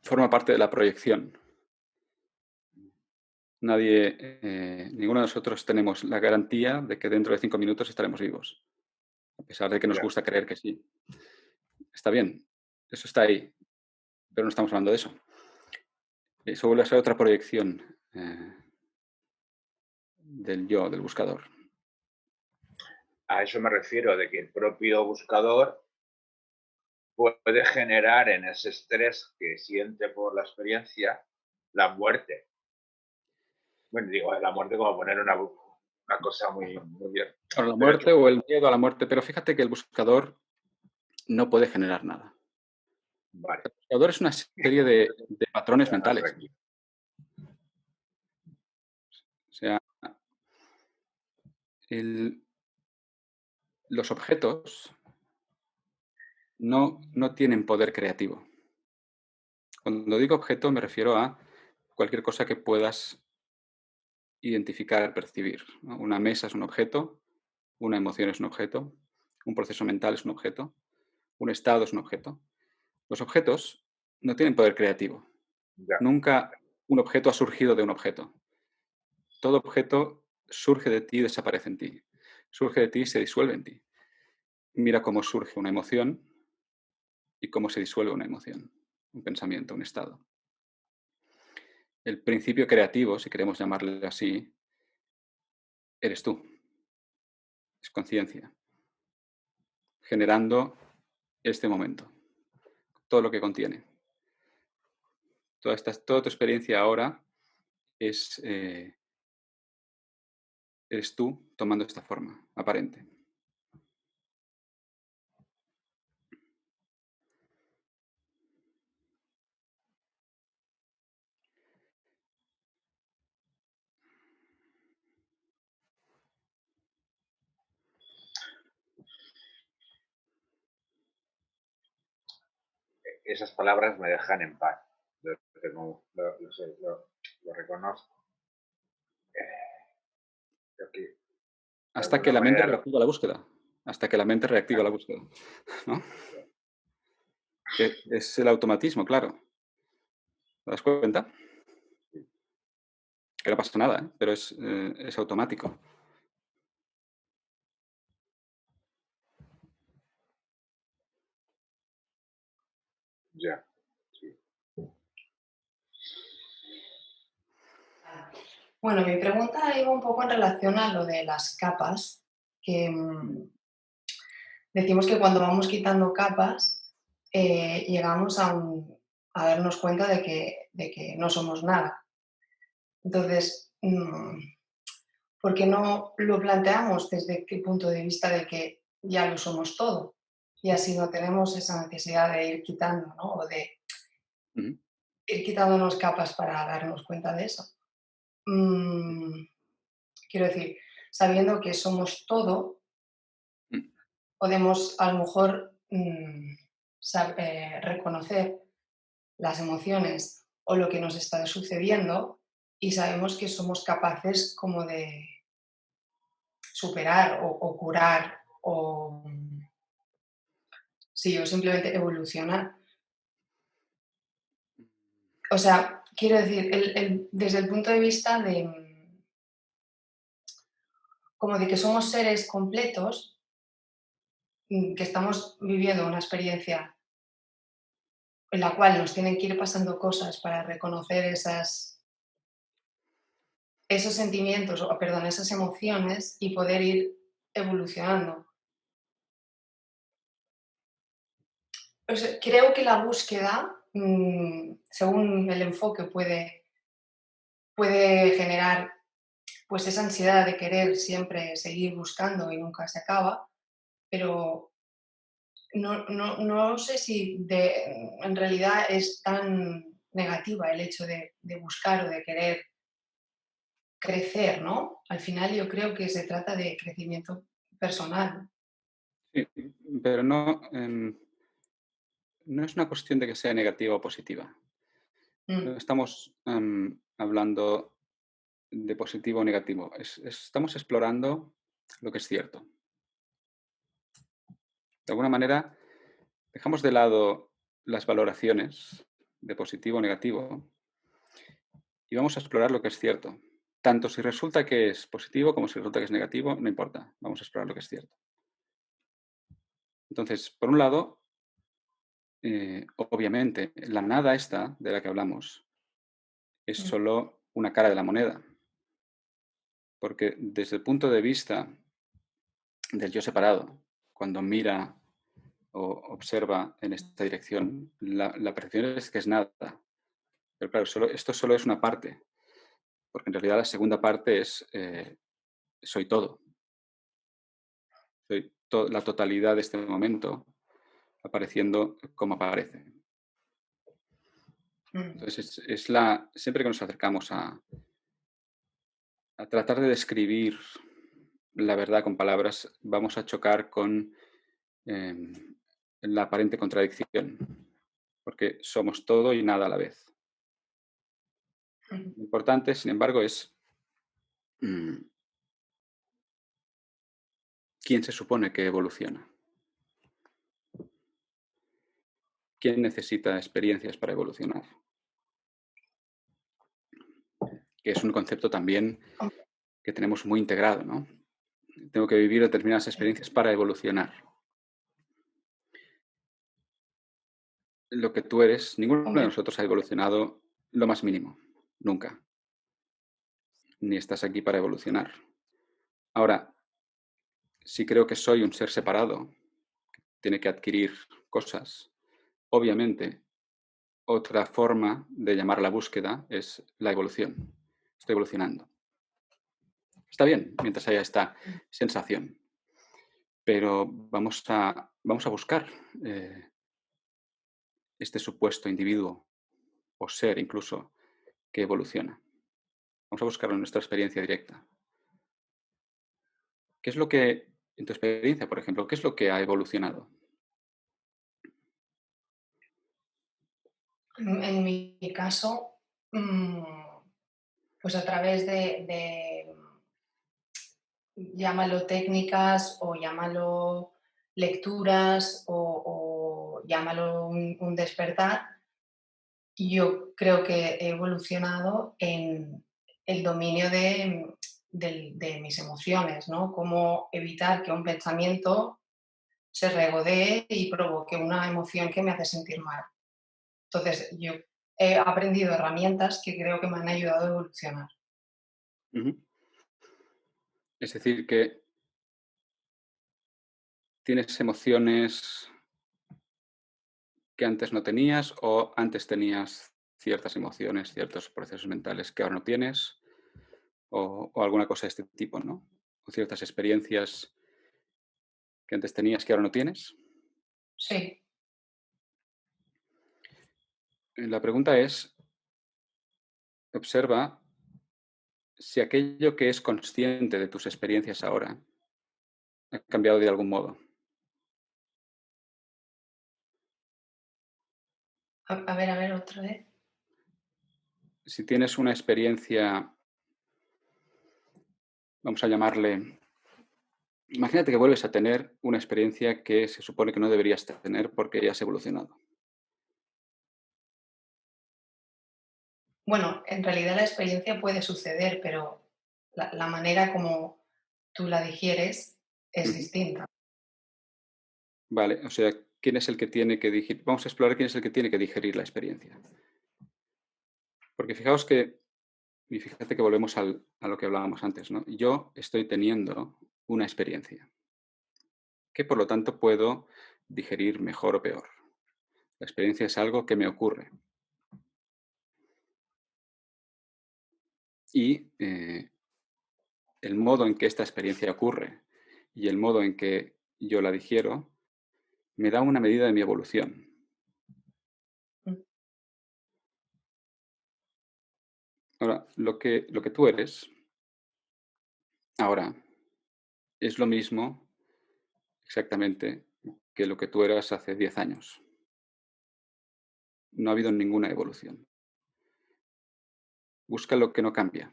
forma parte de la proyección. Ninguno de nosotros tenemos la garantía de que dentro de 5 minutos estaremos vivos, a pesar de que nos ya, gusta creer que sí. Está bien, eso está ahí, pero no estamos hablando de eso. Eso vuelve a ser otra proyección del yo, del buscador. a eso me refiero, de que el propio buscador puede generar en ese estrés que siente por la experiencia la muerte. Bueno, digo, la muerte como poner una cosa muy bien. Ahora, la Pero muerte o el miedo a la muerte, pero fíjate que el buscador no puede generar nada. vale, El buscador es una serie de patrones ya más mentales. tranquilo. O sea, los objetos no tienen poder creativo. Cuando digo objeto me refiero a cualquier cosa que puedas identificar, percibir, ¿no? Una mesa es un objeto, una emoción es un objeto, un proceso mental es un objeto, un estado es un objeto. Los objetos no tienen poder creativo. Ya, Nunca un objeto ha surgido de un objeto. Todo objeto surge de ti y desaparece en ti. Surge de ti y se disuelve en ti. Mira cómo surge una emoción y cómo se disuelve una emoción, un pensamiento, un estado. El principio creativo, si queremos llamarle así, eres tú. Es conciencia, generando este momento, todo lo que contiene. Toda tu experiencia ahora eres tú tomando esta forma aparente. esas palabras me dejan en paz. Lo reconozco. Creo que de Hasta que alguna la mente manera reactiva la búsqueda. Hasta que la mente reactiva la búsqueda. ¿No? Que es el automatismo, claro. ¿Te das cuenta? Que no pasa nada, ¿eh? Pero es automático. ya, sí. Bueno, mi pregunta iba un poco en relación a lo de las capas, que decimos que cuando vamos quitando capas llegamos a darnos cuenta de que no somos nada. Entonces, ¿por qué no lo planteamos desde el punto de vista de que ya lo somos todo? Y así no tenemos esa necesidad de ir quitando, ¿no? O de Ujú. ir quitándonos capas para darnos cuenta de eso. Mm, quiero decir, sabiendo que somos todo, Mm. podemos a lo mejor reconocer las emociones o lo que nos está sucediendo y sabemos que somos capaces como de superar o curar o, sí, o simplemente evolucionar. O sea, quiero decir, desde el punto de vista de como de que somos seres completos, que estamos viviendo una experiencia en la cual nos tienen que ir pasando cosas para reconocer esos sentimientos, o perdón, esas emociones y poder ir evolucionando. O sea, creo que la búsqueda, según el enfoque, puede generar pues esa ansiedad de querer siempre seguir buscando y nunca se acaba, pero no sé si en realidad es tan negativa el hecho de buscar o de querer crecer, ¿no? Al final yo creo que se trata de crecimiento personal. Sí, pero no, no es una cuestión de que sea negativa o positiva. No Mm, estamos hablando de positivo o negativo. Estamos explorando lo que es cierto. De alguna manera, dejamos de lado las valoraciones de positivo o negativo y vamos a explorar lo que es cierto. Tanto si resulta que es positivo como si resulta que es negativo, no importa. Vamos a explorar lo que es cierto. Entonces, por un lado, obviamente, la nada esta de la que hablamos es mm, solo una cara de la moneda, porque desde el punto de vista del yo separado, cuando mira o observa en esta dirección, la percepción es que es nada. Pero claro, esto solo es una parte, porque en realidad la segunda parte es soy todo, soy la totalidad de este momento apareciendo como aparece. mm, Entonces, siempre que nos acercamos a tratar de describir la verdad con palabras, vamos a chocar con em, la aparente contradicción, porque somos todo y nada a la vez. mm. Lo importante, sin embargo, es mm, quién se supone que evoluciona, quién necesita experiencias para evolucionar, que es un concepto también que tenemos muy integrado, ¿no? Tengo que vivir determinadas experiencias para evolucionar. Lo que tú eres, ninguno de Hombre, nosotros ha evolucionado lo más mínimo, nunca, ni estás aquí para evolucionar. Ahora, si creo que soy un ser separado, tiene que adquirir cosas, obviamente, otra forma de llamar la búsqueda es la evolución. Estoy evolucionando. Está bien, mientras haya esta sensación, pero vamos a buscar este supuesto individuo o ser incluso que evoluciona. Vamos a buscarlo en nuestra experiencia directa. ¿Qué es lo que, en tu experiencia, por ejemplo, qué es lo que ha evolucionado? en mi caso, mm, pues a través llámalo técnicas o llámalo lecturas o llámalo un despertar, yo creo que he evolucionado en el dominio de mis emociones, ¿no? Cómo evitar que un pensamiento se regodee y provoque una emoción que me hace sentir mal. Entonces, yo he aprendido herramientas que creo que me han ayudado a evolucionar. Ujú. Es decir, que tienes emociones que antes no tenías o antes tenías ciertas emociones, ciertos procesos mentales que ahora no tienes, o alguna cosa de este tipo, ¿no? O ciertas experiencias que antes tenías que ahora no tienes. Sí. La pregunta es, observa si aquello que es consciente de tus experiencias ahora ha cambiado de algún modo. A ver, otra vez. Si tienes una experiencia, vamos a llamarle, imagínate que vuelves a tener una experiencia que se supone que no deberías tener porque ya has evolucionado. Bueno, en realidad la experiencia puede suceder, pero la manera como tú la digieres es Ujú. distinta. Vale, o sea, ¿quién es el que tiene que digerir? Vamos a explorar quién es el que tiene que digerir la experiencia. Porque fijaos que, y fíjate que volvemos a lo que hablábamos antes, ¿no? Yo estoy teniendo una experiencia que por lo tanto puedo digerir mejor o peor. La experiencia es algo que me ocurre. Y el modo en que esta experiencia ocurre y el modo en que yo la digiero me da una medida de mi evolución. Mm. Ahora, lo que tú eres ahora es lo mismo exactamente que lo que tú eras hace 10 años. No ha habido ninguna evolución. Busca lo que no cambia.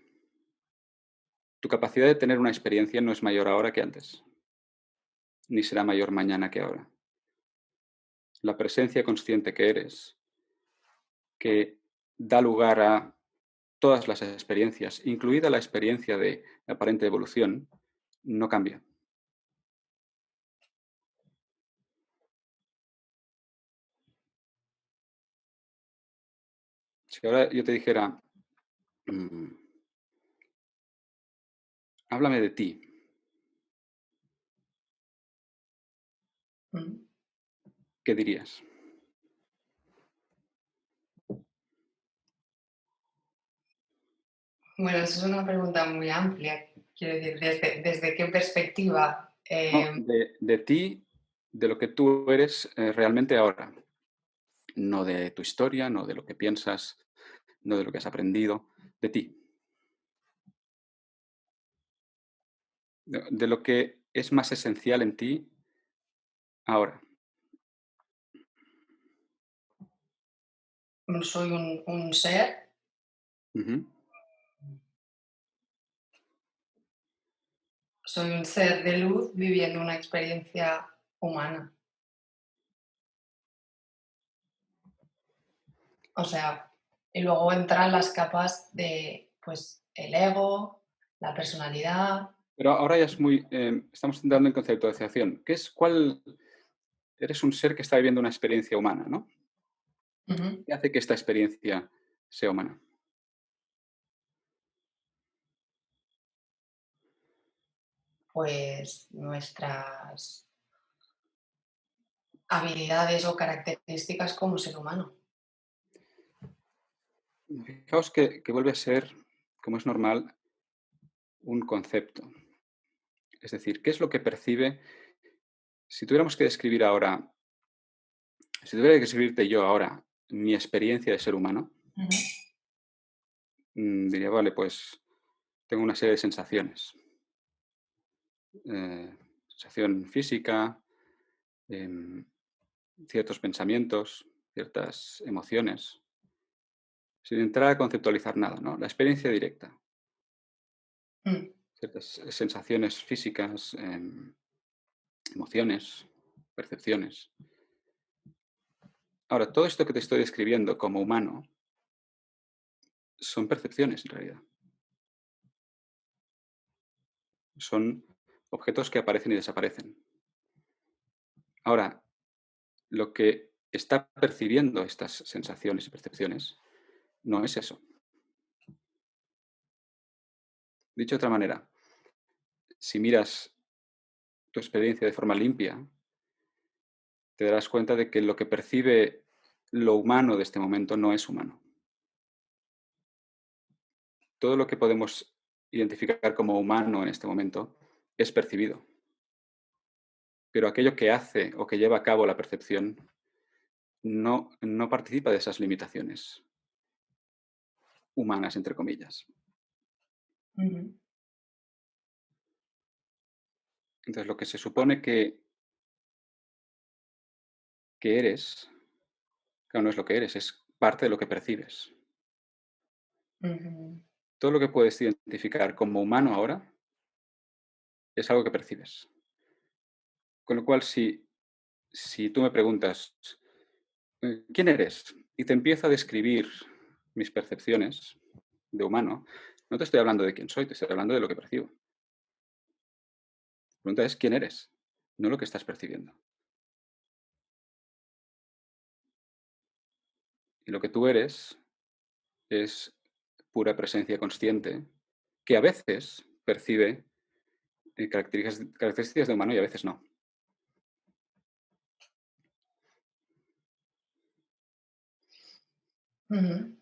Tu capacidad de tener una experiencia no es mayor ahora que antes, ni será mayor mañana que ahora. La presencia consciente que eres, que da lugar a todas las experiencias, incluida la experiencia de aparente evolución, no cambia. Si ahora yo te dijera, mm, háblame de ti, Mm. ¿qué dirías? Bueno, esa es una pregunta muy amplia. Quiero decir, ¿desde qué perspectiva? No, de ti, de lo que tú eres realmente ahora, no de tu historia, no de lo que piensas, no de lo que has aprendido, de ti, de lo que es más esencial en ti ahora. Soy un ser, Ujú. soy un ser de luz viviendo una experiencia humana. O sea, y luego entran las capas de, pues, el ego, la personalidad. Pero ahora ya es muy, estamos entrando en conceptualización. Eres un ser que está viviendo una experiencia humana, ¿no? Ujú. ¿Qué hace que esta experiencia sea humana? Pues nuestras habilidades o características como ser humano. Fijaos que vuelve a ser, como es normal, un concepto. Es decir, ¿qué es lo que percibe? Si tuviéramos que describir ahora, si tuviera que describirte yo ahora mi experiencia de ser humano, Ujú. diría, vale, pues tengo una serie de sensaciones. Eh, sensación física, em, ciertos pensamientos, ciertas emociones, sin entrar a conceptualizar nada, ¿no? La experiencia directa, Mm. ciertas sensaciones físicas, emociones, percepciones. Ahora, todo esto que te estoy describiendo como humano son percepciones en realidad. Son objetos que aparecen y desaparecen. Ahora, lo que está percibiendo estas sensaciones y percepciones no es eso. Dicho de otra manera, si miras tu experiencia de forma limpia, te darás cuenta de que lo que percibe lo humano de este momento no es humano. Todo lo que podemos identificar como humano en este momento es percibido. Pero aquello que hace o que lleva a cabo la percepción no participa de esas limitaciones humanas, entre comillas. Ujú. Entonces, lo que se supone que eres, claro, no es lo que eres, es parte de lo que percibes. Ujú. Todo lo que puedes identificar como humano ahora es algo que percibes. Con lo cual, si tú me preguntas, ¿quién eres? Y te empiezo a describir mis percepciones de humano, no te estoy hablando de quién soy, te estoy hablando de lo que percibo. La pregunta es quién eres, no lo que estás percibiendo. Y lo que tú eres es pura presencia consciente que a veces percibe características de humano y a veces no. Ujú.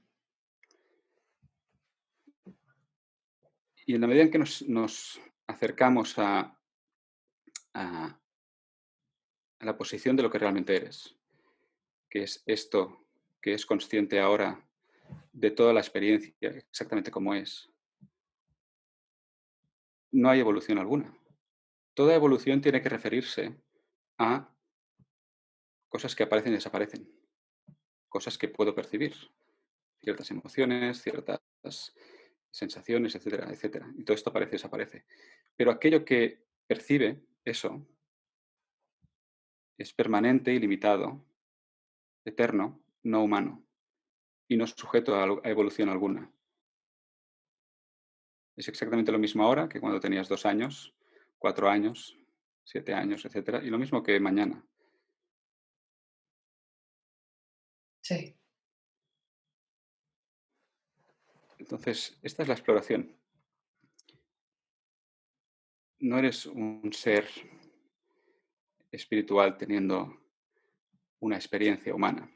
Y en la medida en que nos acercamos a la posición de lo que realmente eres, que es esto que es consciente ahora de toda la experiencia exactamente como es, no hay evolución alguna. Toda evolución tiene que referirse a cosas que aparecen y desaparecen, cosas que puedo percibir, ciertas emociones, ciertas sensaciones, etcétera, etcétera. Y todo esto aparece y desaparece. Pero aquello que percibe eso es permanente, ilimitado, eterno, no humano y no sujeto a evolución alguna. Es exactamente lo mismo ahora que cuando tenías 2 años, 4 años, 7 años, etcétera, y lo mismo que mañana. Sí. Entonces, esta es la exploración. No eres un ser espiritual teniendo una experiencia humana.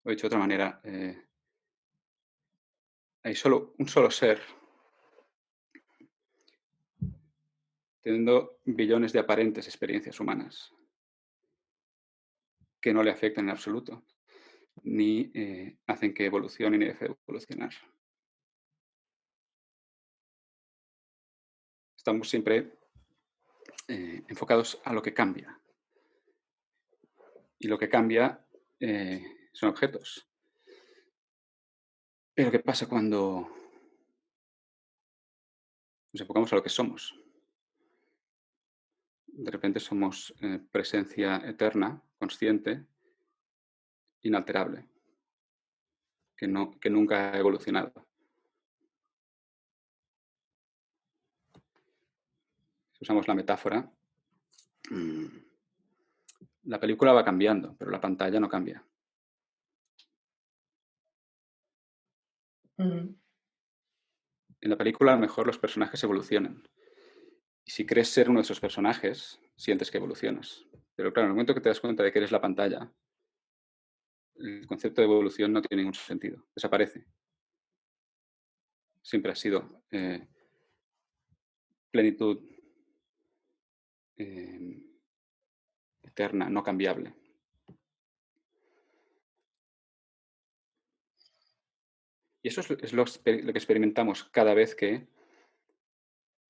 O dicho de otra manera, hay solo un solo ser teniendo billones de aparentes experiencias humanas que no le afectan en absoluto, ni hacen que evolucione ni deje de evolucionar. Estamos siempre enfocados a lo que cambia. Y lo que cambia son objetos. Pero ¿qué pasa cuando nos enfocamos a lo que somos? De repente somos presencia eterna, consciente, inalterable, que nunca ha evolucionado. Si usamos la metáfora, mm, la película va cambiando, pero la pantalla no cambia. Ujú. En la película a lo mejor los personajes evolucionan. Y si crees ser uno de esos personajes, sientes que evolucionas. Pero claro, en el momento que te das cuenta de que eres la pantalla, el concepto de evolución no tiene ningún sentido. Desaparece. Siempre ha sido plenitud eh, eterna, no cambiable. Y eso es lo que experimentamos cada vez que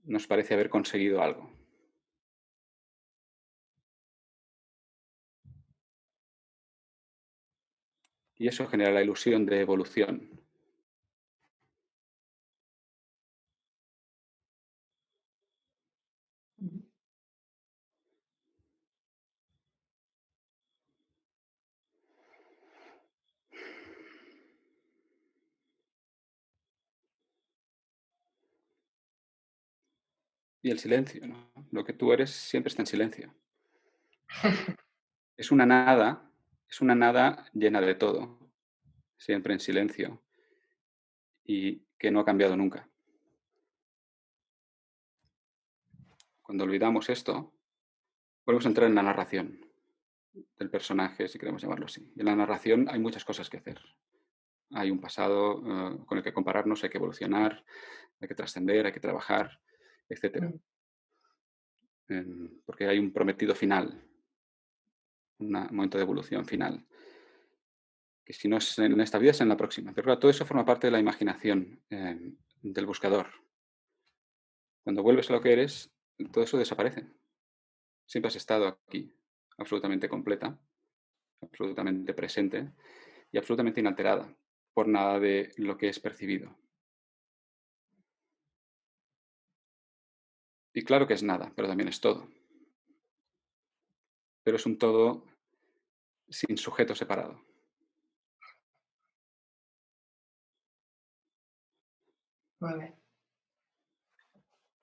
nos parece haber conseguido algo. Y eso genera la ilusión de evolución. Ujú. Y el silencio, ¿no? Lo que tú eres siempre está en silencio. Es una nada llena de todo, siempre en silencio y que no ha cambiado nunca. Cuando olvidamos esto, podemos entrar en la narración del personaje, si queremos llamarlo así. En la narración hay muchas cosas que hacer. hay un pasado con el que compararnos, hay que evolucionar, hay que trascender, hay que trabajar, etc. Porque hay un prometido final, un momento de evolución final, que si no es en esta vida es en la próxima. Pero claro, todo eso forma parte de la imaginación del buscador. Cuando vuelves a lo que eres, todo eso desaparece. Siempre has estado aquí, absolutamente completa, absolutamente presente y absolutamente inalterada por nada de lo que es percibido. Y claro que es nada, pero también es todo. Pero es un todo sin sujeto separado. Muy bien.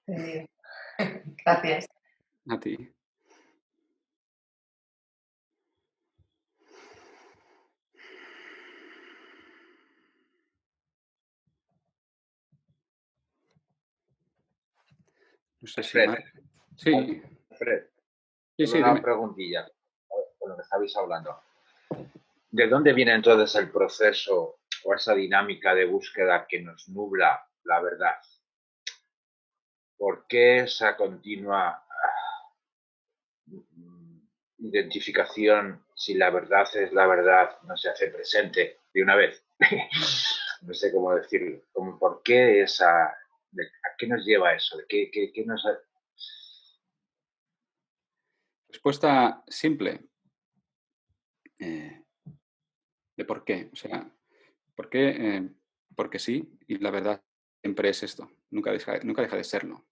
Entendido. Gracias. A ti. No sé si Alfred, Mar... Sí, Alfred, sí, solo sí, una dime. preguntilla con lo que estabais hablando. ¿De dónde viene entonces el proceso o esa dinámica de búsqueda que nos nubla la verdad? ¿Por qué esa continua identificación, si la verdad es la verdad, no se hace presente de una vez? No sé cómo decirlo. ¿Por qué esa... ¿A qué nos lleva eso? ¿Qué nos... Respuesta simple de por qué. O sea, ¿por qué? Porque sí, y la verdad siempre es esto. Nunca deja de serlo.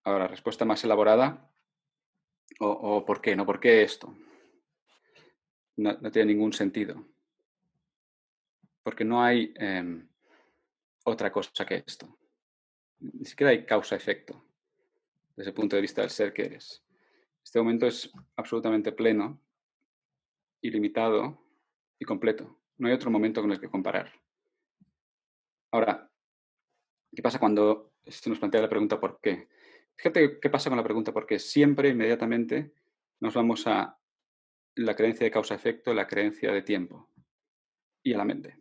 Ahora, respuesta más elaborada, o ¿por qué? No, ¿por qué esto? No tiene ningún sentido. Porque no hay otra cosa que esto. Ni siquiera hay causa-efecto desde el punto de vista del ser que eres. Este momento es absolutamente pleno, ilimitado y completo. No hay otro momento con el que comparar. Ahora, ¿qué pasa cuando se nos plantea la pregunta ¿por qué? Fíjate qué pasa con la pregunta ¿por qué? Siempre, inmediatamente, nos vamos a la creencia de causa-efecto, la creencia de tiempo y a la mente.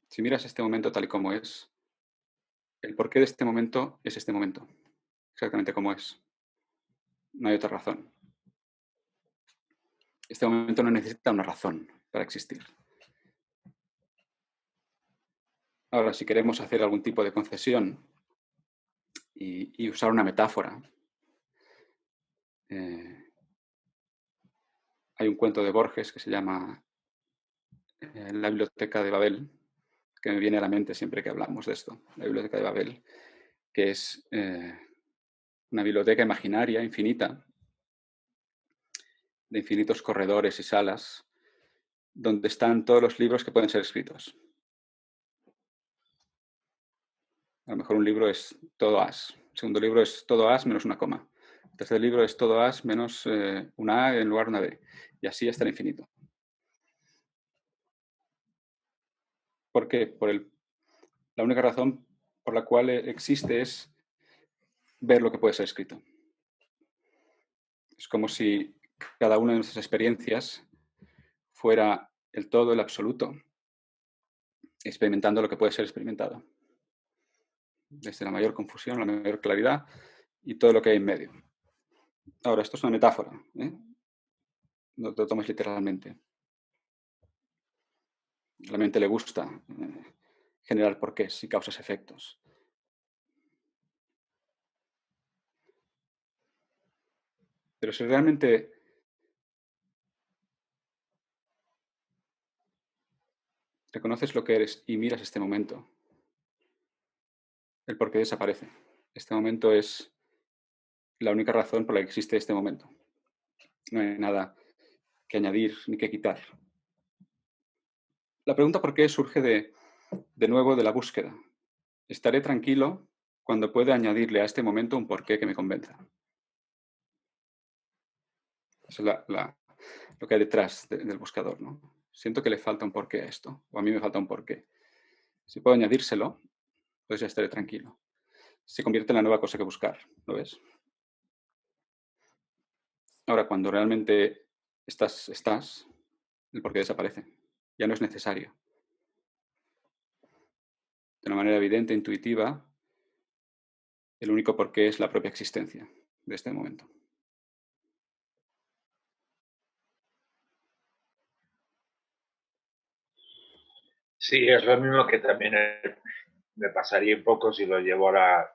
Si miras este momento tal y como es, el porqué de este momento es este momento, exactamente como es. No hay otra razón. Este momento no necesita una razón para existir. Ahora, si queremos hacer algún tipo de concesión y usar una metáfora, hay un cuento de Borges que se llama La biblioteca de Babel, que me viene a la mente siempre que hablamos de esto. La biblioteca de Babel, que es una biblioteca imaginaria, infinita, de infinitos corredores y salas, donde están todos los libros que pueden ser escritos. A lo mejor un libro es todo as. El segundo libro es todo as menos una coma. El tercer libro es todo as menos una a en lugar de una b. Y así hasta el infinito. ¿Por qué? La única razón por la cual existe es ver lo que puede ser escrito. Es como si cada una de nuestras experiencias fuera el todo, el absoluto, experimentando lo que puede ser experimentado. Desde la mayor confusión, la mayor claridad y todo lo que hay en medio. Ahora, esto es una metáfora, ¿eh? No te lo tomes literalmente. A la mente le gusta generar porqués y causas efectos. Pero si realmente reconoces lo que eres y miras este momento, el porqué desaparece. Este momento es la única razón por la que existe este momento. No hay nada que añadir ni que quitar. La pregunta por qué surge de nuevo de la búsqueda. Estaré tranquilo cuando pueda añadirle a este momento un porqué que me convenza. Eso es lo que hay detrás del buscador, ¿no? Siento que le falta un porqué a esto, o a mí me falta un porqué. Si puedo añadírselo, pues ya estaré tranquilo. Se convierte en la nueva cosa que buscar, ¿lo ves? Ahora, cuando realmente estás, el por qué desaparece. Ya no es necesario. De una manera evidente, intuitiva, el único porqué es la propia existencia de este momento. Sí, es lo mismo que también me pasaría un poco si lo llevara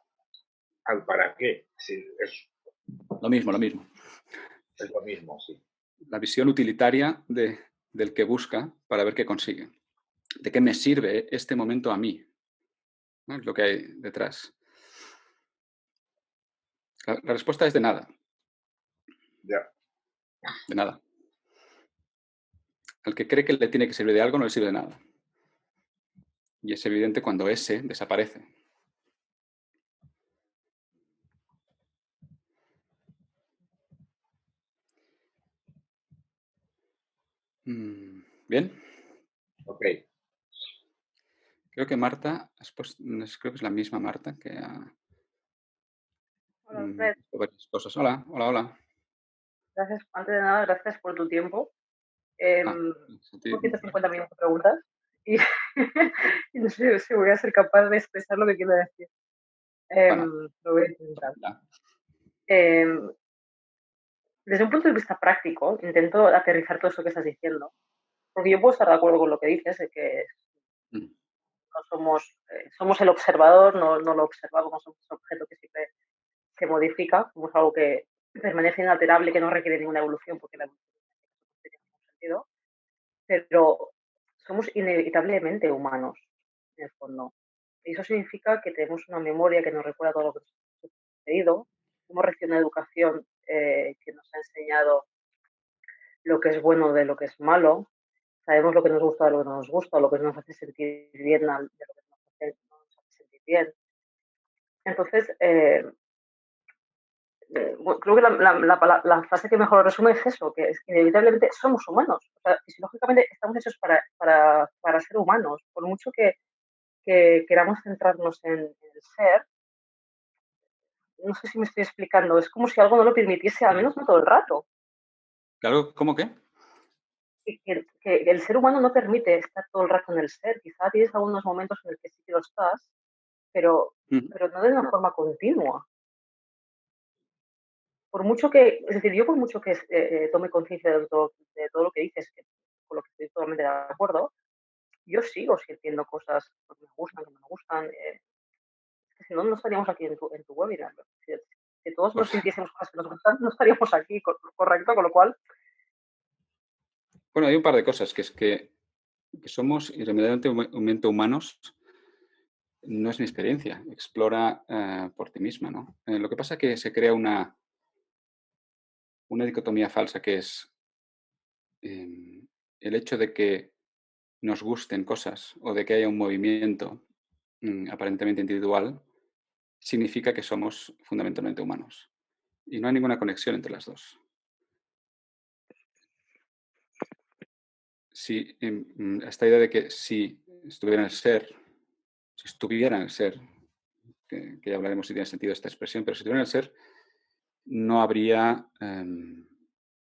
al para qué. Sí, Lo mismo, lo mismo. es lo mismo, sí. La visión utilitaria del que busca para ver qué consigue. ¿De qué me sirve este momento a mí? ¿No? Es lo que hay detrás. La respuesta es de nada, Ya. de nada. Al que cree que le tiene que servir de algo, no le sirve de nada. Y es evidente cuando ese desaparece. Bien. Ok. Creo que Marta, creo que es la misma Marta que ha Hola, Fred. visto varias cosas. Hola, hola, hola. Gracias, antes de nada, gracias por tu tiempo. Ah, a ti. 150 minutos de preguntas y, y no sé si voy a ser capaz de expresar lo que quiero decir. Bueno, Lo voy a intentar. ya. Desde un punto de vista práctico, intento aterrizar todo eso que estás diciendo, porque yo puedo estar de acuerdo con lo que dices, de que Mm. no somos el observador, no lo observamos, somos un objeto que siempre se modifica, somos algo que permanece inalterable, que no requiere ninguna evolución, porque la evolución no tiene ningún sentido, pero somos inevitablemente humanos, en el fondo. Y eso significa que tenemos una memoria que nos recuerda todo lo que nos ha sucedido, hemos recibido una educación que nos ha enseñado lo que es bueno de lo que es malo, sabemos lo que nos gusta de lo que no nos gusta, lo que nos hace sentir bien de lo que no nos hace sentir bien. Entonces, bueno, creo que la frase que mejor lo resume es eso, que es que inevitablemente somos humanos. O sea, fisiológicamente estamos hechos para ser humanos. Por mucho que queramos centrarnos en el ser, no sé si me estoy explicando, es como si algo no lo permitiese, al menos no todo el rato. ¿Algo? ¿Cómo qué? Que el ser humano no permite estar todo el rato en el ser. Quizá tienes algunos momentos en los que sí que lo estás, pero, Mm. pero no de una forma continua. Por mucho que, es decir, yo por mucho que tome conciencia de todo lo que dices, con lo que estoy totalmente de acuerdo, yo sigo sintiendo cosas que me gustan, que no me gustan. Es que si no, no estaríamos aquí en tu webinar. Si todos nos Pues, sintiésemos cosas que nos gustan, no estaríamos aquí, correcto, con lo cual. bueno, hay un par de cosas, que es que somos irremediablemente humanos, no es mi experiencia. Explora por ti misma, ¿no? Lo que pasa es que se crea una dicotomía falsa, que es el hecho de que nos gusten cosas o de que haya un movimiento aparentemente individual, significa que somos fundamentalmente humanos. Y no hay ninguna conexión entre las dos. Si, esta idea de que si estuviera en el ser, que ya hablaremos si tiene sentido esta expresión, pero si estuviera en el ser, no habría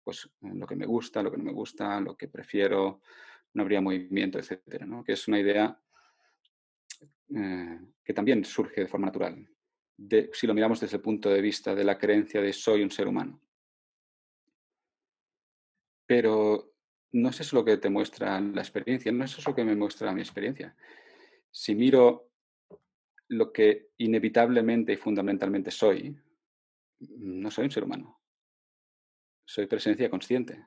pues, lo que me gusta, lo que no me gusta, lo que prefiero, no habría movimiento, etcétera, ¿no? Que es una idea que también surge de forma natural, si lo miramos desde el punto de vista de la creencia de soy un ser humano. Pero no es eso lo que te muestra la experiencia, no es eso lo que me muestra mi experiencia. Si miro lo que inevitablemente y fundamentalmente soy, no soy un ser humano, soy presencia consciente.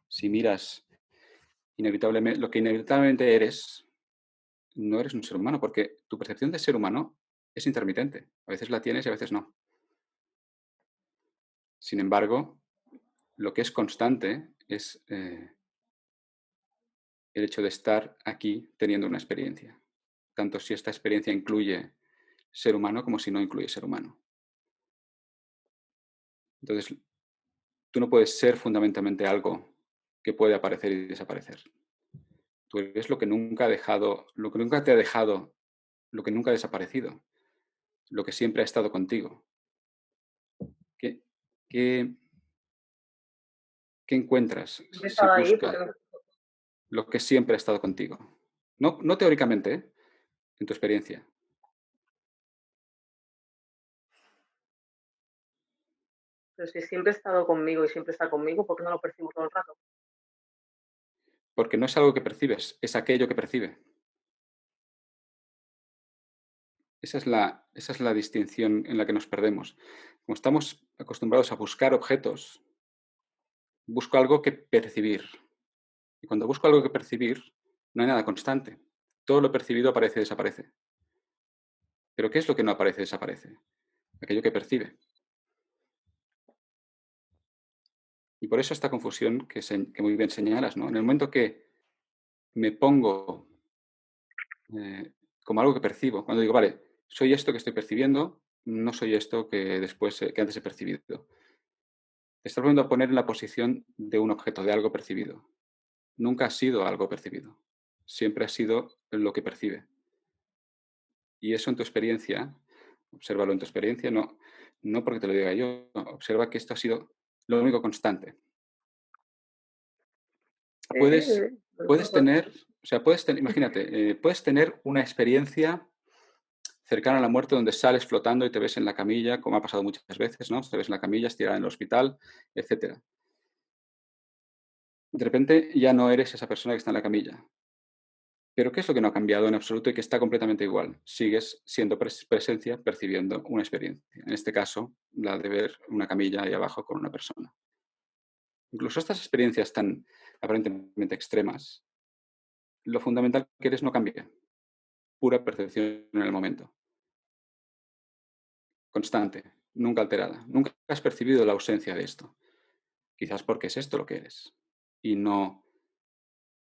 Si miras lo que inevitablemente eres, no eres un ser humano, porque tu percepción de ser humano es intermitente. A veces la tienes y a veces no. Sin embargo, lo que es constante es el hecho de estar aquí teniendo una experiencia. Tanto si esta experiencia incluye ser humano como si no incluye ser humano. Entonces, tú no puedes ser fundamentalmente algo que puede aparecer y desaparecer. Tú eres lo que nunca ha dejado, lo que nunca te ha dejado, lo que nunca ha desaparecido, lo que siempre ha estado contigo. ¿Qué, qué encuentras Siempre he si estado ahí buscas? porque lo que siempre ha estado contigo. No teóricamente, ¿eh? En tu experiencia. Pero si siempre ha estado conmigo y siempre está conmigo, ¿por qué no lo percibo todo el rato? Porque no es algo que percibes, es aquello que percibe. Esa es la distinción en la que nos perdemos. Como estamos acostumbrados a buscar objetos, busco algo que percibir. Y cuando busco algo que percibir, no hay nada constante. Todo lo percibido aparece y desaparece. ¿Pero qué es lo que no aparece y desaparece? Aquello que percibe. Y por eso esta confusión que muy bien señalas, ¿no? En el momento que me pongo como algo que percibo, cuando digo, vale, soy esto que estoy percibiendo, no soy esto que antes he percibido. Te estás volviendo a poner en la posición de un objeto, de algo percibido. Nunca has sido algo percibido. Siempre has sido lo que percibe. Y eso en tu experiencia, obsérvalo en tu experiencia, no porque te lo diga yo, observa que esto ha sido lo único constante. Puedes, puedes tener, imagínate, puedes tener una experiencia cercana a la muerte donde sales flotando y te ves en la camilla, como ha pasado muchas veces, ¿no? Te ves en la camilla, estirada en el hospital, etcétera. De repente ya no eres esa persona que está en la camilla. Pero ¿qué es lo que no ha cambiado en absoluto y que está completamente igual? Sigues siendo presencia, percibiendo una experiencia. En este caso, la de ver una camilla ahí abajo con una persona. Incluso estas experiencias tan aparentemente extremas, lo fundamental que eres no cambia. Pura percepción en el momento. Constante, nunca alterada. Nunca has percibido la ausencia de esto. Quizás porque es esto lo que eres. Y no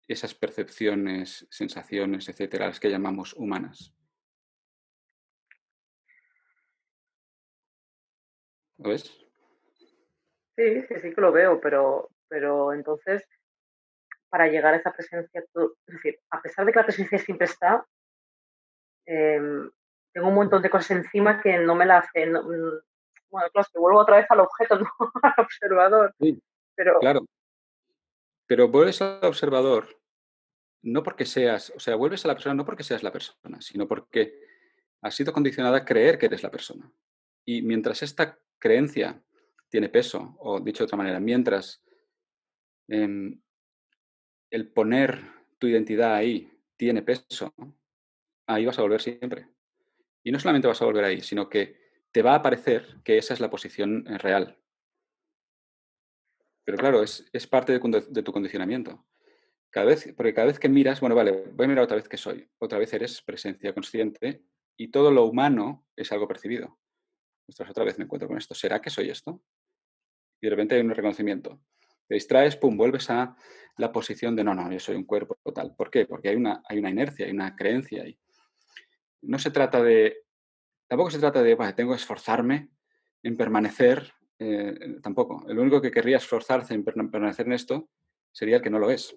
esas percepciones, sensaciones, etcétera, las que llamamos humanas. ¿Lo ves? Sí, sí, sí que lo veo, pero entonces, para llegar a esa presencia, es decir, a pesar de que la presencia siempre está, tengo un montón de cosas encima que no me la hacen. Bueno, claro, es que vuelvo otra vez al objeto, no al observador, Sí, pero claro. Pero vuelves al observador, no porque seas, o sea, vuelves a la persona no porque seas la persona, sino porque has sido condicionada a creer que eres la persona. Y mientras esta creencia tiene peso, o dicho de otra manera, mientras em, el poner tu identidad ahí tiene peso, ahí vas a volver siempre. Y no solamente vas a volver ahí, sino que te va a parecer que esa es la posición real. Pero claro, es parte de tu condicionamiento. Porque cada vez que miras, bueno, vale, voy a mirar otra vez qué soy. Otra vez eres presencia consciente y todo lo humano es algo percibido. Ostras, otra vez me encuentro con esto. ¿Será que soy esto? Y de repente hay un reconocimiento. Te distraes, pum, vuelves a la posición de no, yo soy un cuerpo total. ¿Por qué? Porque hay una inercia, hay una creencia ahí. No se trata de, tampoco se trata de, vale, tengo que esforzarme en permanecer, tampoco. El único que querría esforzarse en permanecer en esto sería el que no lo es.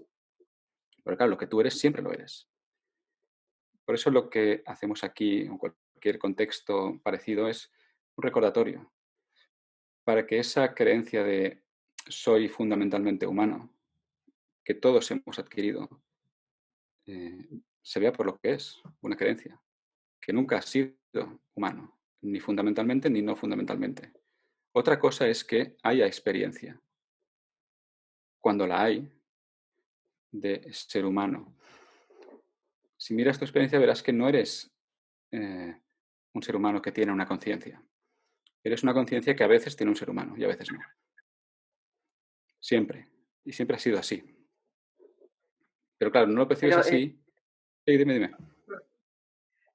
Pero claro, lo que tú eres siempre lo eres. Por eso lo que hacemos aquí, en cualquier contexto parecido, es un recordatorio. Para que esa creencia de soy fundamentalmente humano, que todos hemos adquirido, se vea por lo que es, una creencia, que nunca ha sido humano, ni fundamentalmente ni no fundamentalmente. Otra cosa es que haya experiencia, cuando la hay, de ser humano. Si miras tu experiencia verás que no eres un ser humano que tiene una conciencia. Eres una conciencia que a veces tiene un ser humano y a veces no. Siempre. Y siempre ha sido así. Pero claro, no lo percibes pero así. Sí, dime.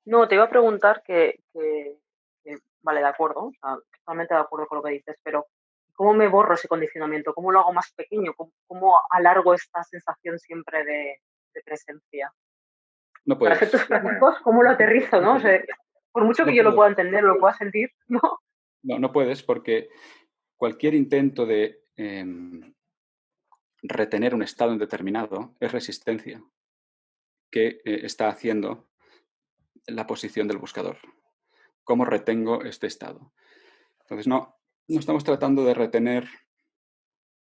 no, te iba a preguntar que vale, de acuerdo, o sea, totalmente de acuerdo con lo que dices, pero ¿cómo me borro ese condicionamiento? ¿Cómo lo hago más pequeño? ¿Cómo alargo esta sensación siempre de presencia? No Para efectos puedes. prácticos, ¿cómo lo aterrizo, no? O sea, por mucho que No yo lo puedes. pueda entender, lo pueda sentir, ¿no? No puedes porque cualquier intento de retener un estado indeterminado es resistencia que está haciendo la posición del buscador. ¿Cómo retengo este estado? Entonces, no estamos tratando de retener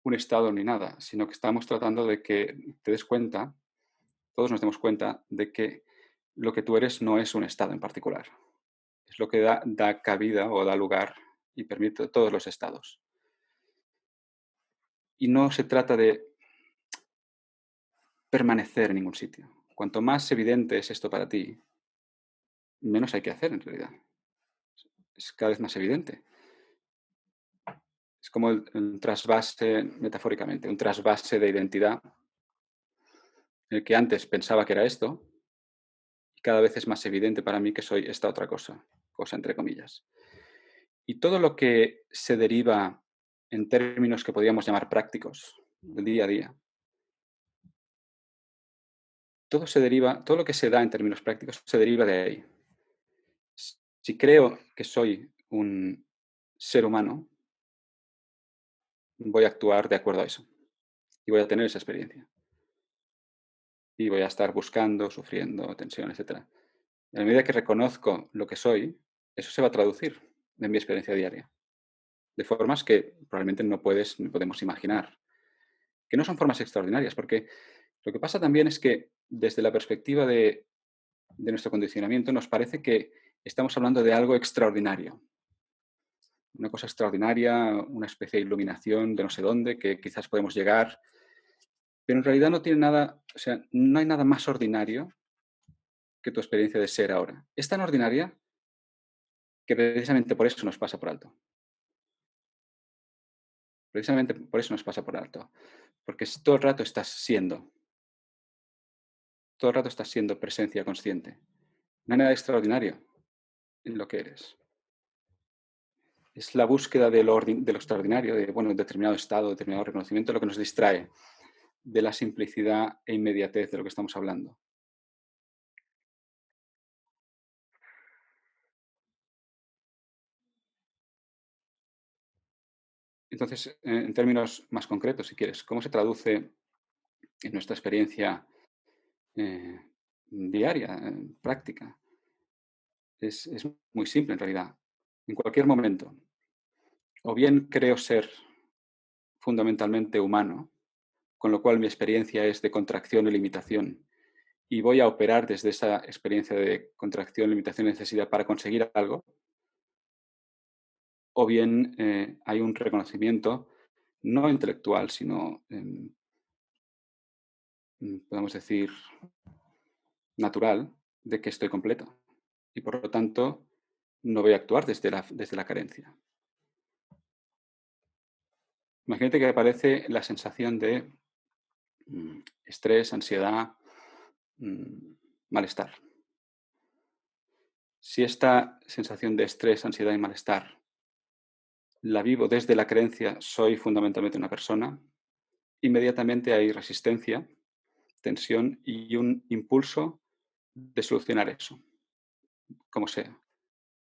un estado ni nada, sino que estamos tratando de que te des cuenta todos nos demos cuenta de que lo que tú eres no es un estado en particular. Es lo que da cabida o da lugar y permite todos los estados. Y no se trata de permanecer en ningún sitio. Cuanto más evidente es esto para ti, menos hay que hacer en realidad. Es cada vez más evidente. Es como el trasvase, metafóricamente, un trasvase de identidad, en el que antes pensaba que era esto, y cada vez es más evidente para mí que soy esta otra cosa entre comillas. Y todo lo que se deriva en términos que podríamos llamar prácticos, del día a día, todo lo que se da en términos prácticos se deriva de ahí. Si creo que soy un ser humano, voy a actuar de acuerdo a eso. Y voy a tener esa experiencia. Y voy a estar buscando, sufriendo, tensión, etc. En la medida que reconozco lo que soy, eso se va a traducir en mi experiencia diaria. De formas que probablemente no podemos imaginar. Que no son formas extraordinarias, porque lo que pasa también es que desde la perspectiva de nuestro condicionamiento nos parece que estamos hablando de algo extraordinario. Una cosa extraordinaria, una especie de iluminación de no sé dónde, que quizás podemos llegar, pero en realidad no tiene nada, o sea, no hay nada más ordinario que tu experiencia de ser ahora. Es tan ordinaria que precisamente por eso nos pasa por alto. Precisamente por eso nos pasa por alto. Porque todo el rato estás siendo. Todo el rato estás siendo presencia consciente. No hay nada extraordinario en lo que eres. Es la búsqueda de lo extraordinario, de determinado estado, determinado reconocimiento, lo que nos distrae de la simplicidad e inmediatez de lo que estamos hablando. Entonces, en términos más concretos, si quieres, ¿cómo se traduce en nuestra experiencia diaria, práctica? Es muy simple en realidad. En cualquier momento, o bien creo ser fundamentalmente humano, con lo cual mi experiencia es de contracción y limitación, y voy a operar desde esa experiencia de contracción, limitación y necesidad para conseguir algo, o bien hay un reconocimiento no intelectual, sino, podemos decir, natural, de que estoy completo. Y por lo tanto, no voy a actuar desde la carencia. Imagínate que aparece la sensación de estrés, ansiedad, malestar. Si esta sensación de estrés, ansiedad y malestar la vivo desde la creencia soy fundamentalmente una persona, inmediatamente hay resistencia, tensión y un impulso de solucionar eso, como sea,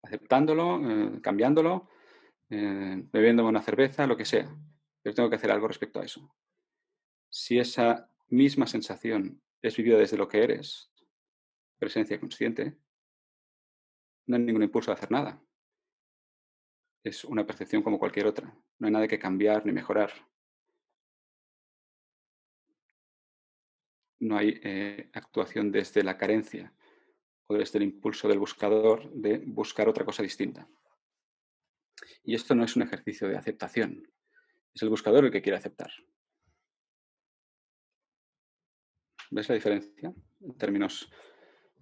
aceptándolo, cambiándolo, bebiéndome una cerveza, lo que sea, pero tengo que hacer algo respecto a eso. Si esa misma sensación es vivida desde lo que eres, presencia consciente, no hay ningún impulso de hacer nada. Es una percepción como cualquier otra. No hay nada que cambiar ni mejorar. No hay actuación desde la carencia o desde el impulso del buscador de buscar otra cosa distinta. Y esto no es un ejercicio de aceptación. Es el buscador el que quiere aceptar. ¿Ves la diferencia en términos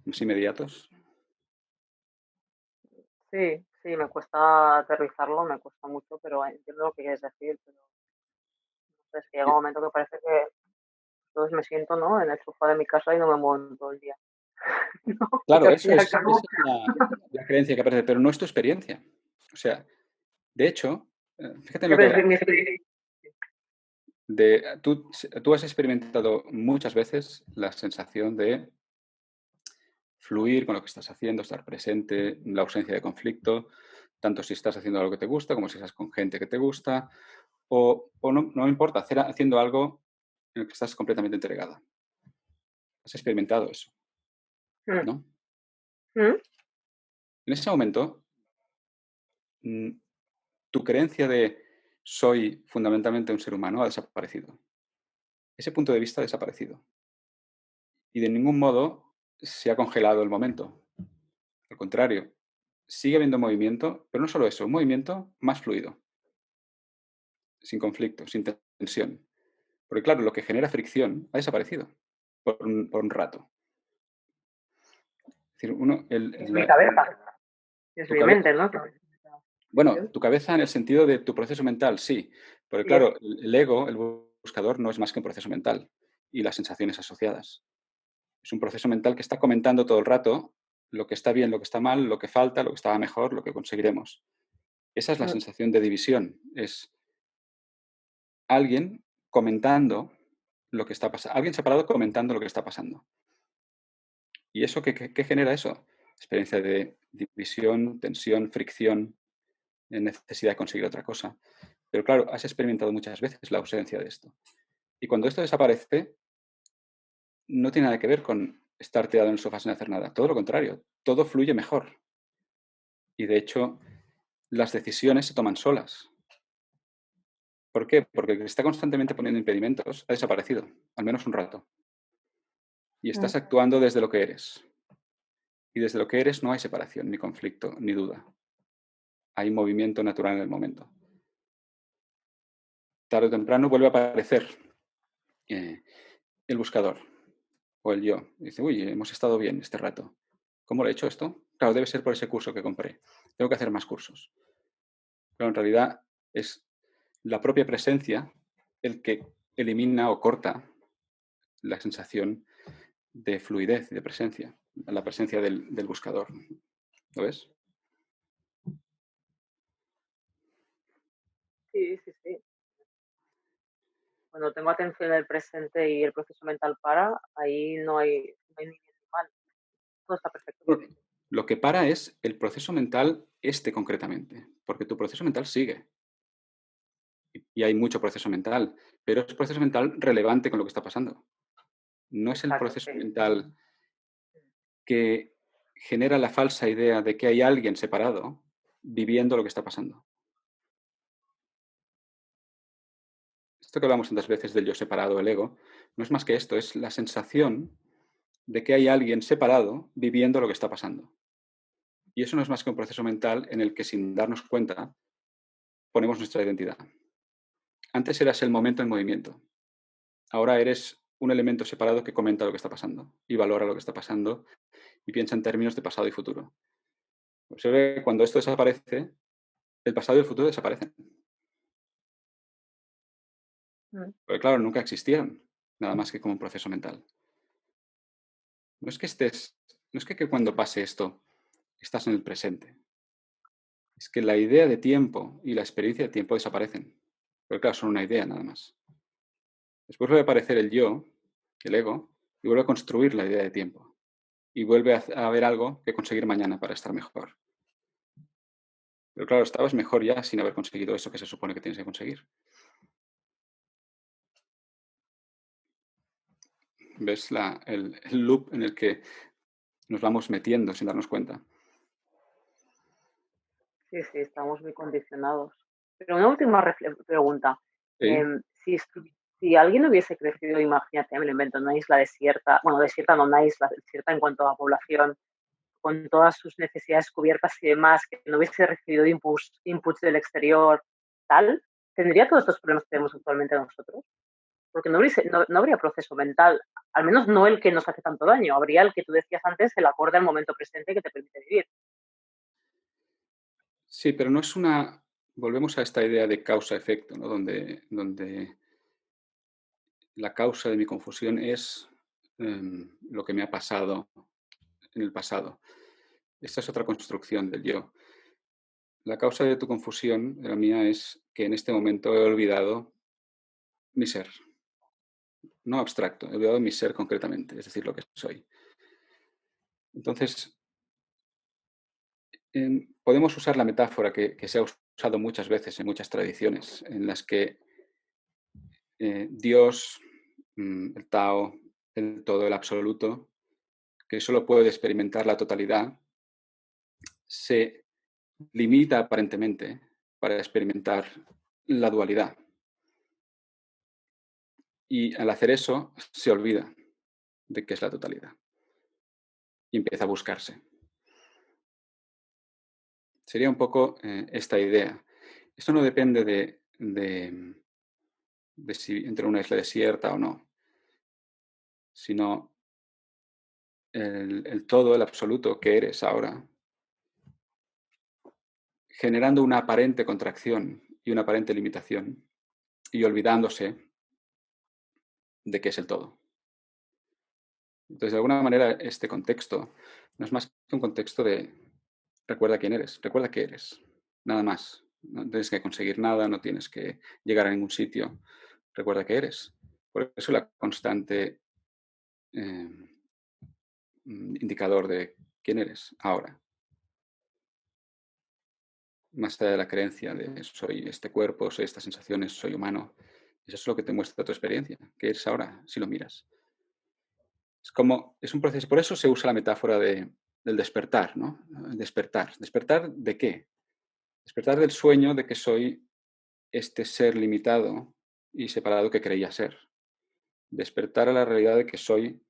más inmediatos? Sí, sí, me cuesta aterrizarlo, me cuesta mucho, pero entiendo lo que quieres decir. Pero no sé, es que llega un momento que parece que entonces me siento, ¿no?, en el sofá de mi casa y no me muevo en todo el día. ¿No? Y Claro, al eso fin y al es, cabo, esa es la creencia que aparece, pero no es tu experiencia. O sea, de hecho, fíjate en lo que siempre es mi experiencia. tú has experimentado muchas veces la sensación de fluir con lo que estás haciendo, estar presente, la ausencia de conflicto, tanto si estás haciendo algo que te gusta como si estás con gente que te gusta, o no importa, haciendo algo en el que estás completamente entregada. Has experimentado eso, Mm, ¿no? mm, En ese momento, mm, tu creencia de soy fundamentalmente un ser humano ha desaparecido. Ese punto de vista ha desaparecido. y de ningún modo se ha congelado el momento. Al contrario, sigue habiendo movimiento, pero no solo eso, un movimiento más fluido, sin conflicto, sin tensión. Porque claro, lo que genera fricción ha desaparecido por un rato. Es decir, Es mi cabeza, es tu mi cabeza, mente, ¿no? bueno, tu cabeza en el sentido de tu proceso mental, sí. Porque Sí, claro, el ego, el buscador, no es más que un proceso mental y las sensaciones asociadas. Es un proceso mental que está comentando todo el rato lo que está bien, lo que está mal, lo que falta, lo que estaba mejor, lo que conseguiremos. Esa es la sensación de división. Es alguien comentando lo que está pasando. Alguien separado comentando lo que está pasando. ¿Y eso qué genera eso? Experiencia de división, tensión, fricción, necesidad de conseguir otra cosa. Pero claro, has experimentado muchas veces la ausencia de esto. Y cuando esto desaparece, no tiene nada que ver con estar tirado en el sofá sin hacer nada. Todo lo contrario, todo fluye mejor. Y de hecho, las decisiones se toman solas. ¿Por qué? Porque el que está constantemente poniendo impedimentos ha desaparecido, al menos un rato. Y estás actuando desde lo que eres. Y desde lo que eres no hay separación, ni conflicto, ni duda. Hay movimiento natural en el momento. Tarde o temprano vuelve a aparecer el buscador o el yo. Dice, uy, hemos estado bien este rato. ¿Cómo lo he hecho esto? Claro, debe ser por ese curso que compré. Tengo que hacer más cursos. Pero en realidad es la propia presencia el que elimina o corta la sensación de fluidez y de presencia, la presencia del buscador. ¿Lo ves? sí, sí, sí. Cuando tengo atención en el presente y el proceso mental para, ahí no hay ni bien ni mal. Todo está perfecto. Lo que para es el proceso mental concretamente, porque tu proceso mental sigue. Y hay mucho proceso mental, pero es proceso mental relevante con lo que está pasando. No es el Exacto, proceso sí. mental que genera la falsa idea de que hay alguien separado viviendo lo que está pasando. Esto que hablamos tantas veces del yo separado, el ego, no es más que esto, es la sensación de que hay alguien separado viviendo lo que está pasando. Y eso no es más que un proceso mental en el que sin darnos cuenta ponemos nuestra identidad. Antes eras el momento en movimiento. Ahora eres un elemento separado que comenta lo que está pasando y valora lo que está pasando y piensa en términos de pasado y futuro. Observe que cuando esto desaparece, el pasado y el futuro desaparecen. Porque claro, nunca existieron, nada más que como un proceso mental. No es que no es que cuando pase esto estás en el presente. Es que la idea de tiempo y la experiencia de tiempo desaparecen. Pero claro, son una idea nada más. Después vuelve a aparecer el yo, el ego, y vuelve a construir la idea de tiempo. Y vuelve a haber algo que conseguir mañana para estar mejor. Pero claro, estabas mejor ya sin haber conseguido eso que se supone que tienes que conseguir. ¿Ves el loop en el que nos vamos metiendo sin darnos cuenta? Sí, sí, estamos muy condicionados. Pero una última pregunta. ¿Sí? Si alguien hubiese crecido, imagínate, me lo invento, en una isla desierta, bueno, desierta no, una isla desierta en cuanto a población, con todas sus necesidades cubiertas y demás, que no hubiese recibido inputs del exterior, tal, ¿tendría todos estos problemas que tenemos actualmente nosotros? Porque no habría proceso mental, al menos no el que nos hace tanto daño, habría el que tú decías antes, el acorde al momento presente que te permite vivir. Sí, pero no es una... Volvemos a esta idea de causa-efecto, ¿no? Donde la causa de mi confusión es lo que me ha pasado en el pasado. Esta es otra construcción del yo. La causa de tu confusión, de la mía, es que en este momento he olvidado mi ser. No abstracto, he olvidado mi ser concretamente, es decir, lo que soy. Entonces, podemos usar la metáfora que se ha usado muchas veces en muchas tradiciones, en las que Dios, el Tao, el todo, el absoluto, que solo puede experimentar la totalidad, se limita aparentemente para experimentar la dualidad. Y al hacer eso, se olvida. de qué es la totalidad. Y empieza a buscarse. Sería un poco esta idea. Esto no depende de si entre una isla desierta o no, sino el todo, el absoluto que eres ahora, generando una aparente contracción y una aparente limitación y olvidándose de qué es el todo. Entonces, de alguna manera, este contexto no es más que un contexto de recuerda quién eres, recuerda qué eres, nada más. No tienes que conseguir nada, no tienes que llegar a ningún sitio. Recuerda que eres. Por eso la constante indicador de quién eres ahora. Más allá de la creencia de soy este cuerpo, soy estas sensaciones, soy humano. Eso es lo que te muestra tu experiencia, que eres ahora, si lo miras. Es un proceso, por eso se usa la metáfora del despertar, ¿no? Despertar. ¿Despertar de qué? Despertar del sueño de que soy este ser limitado y separado que creía ser. Despertar a la realidad de que soy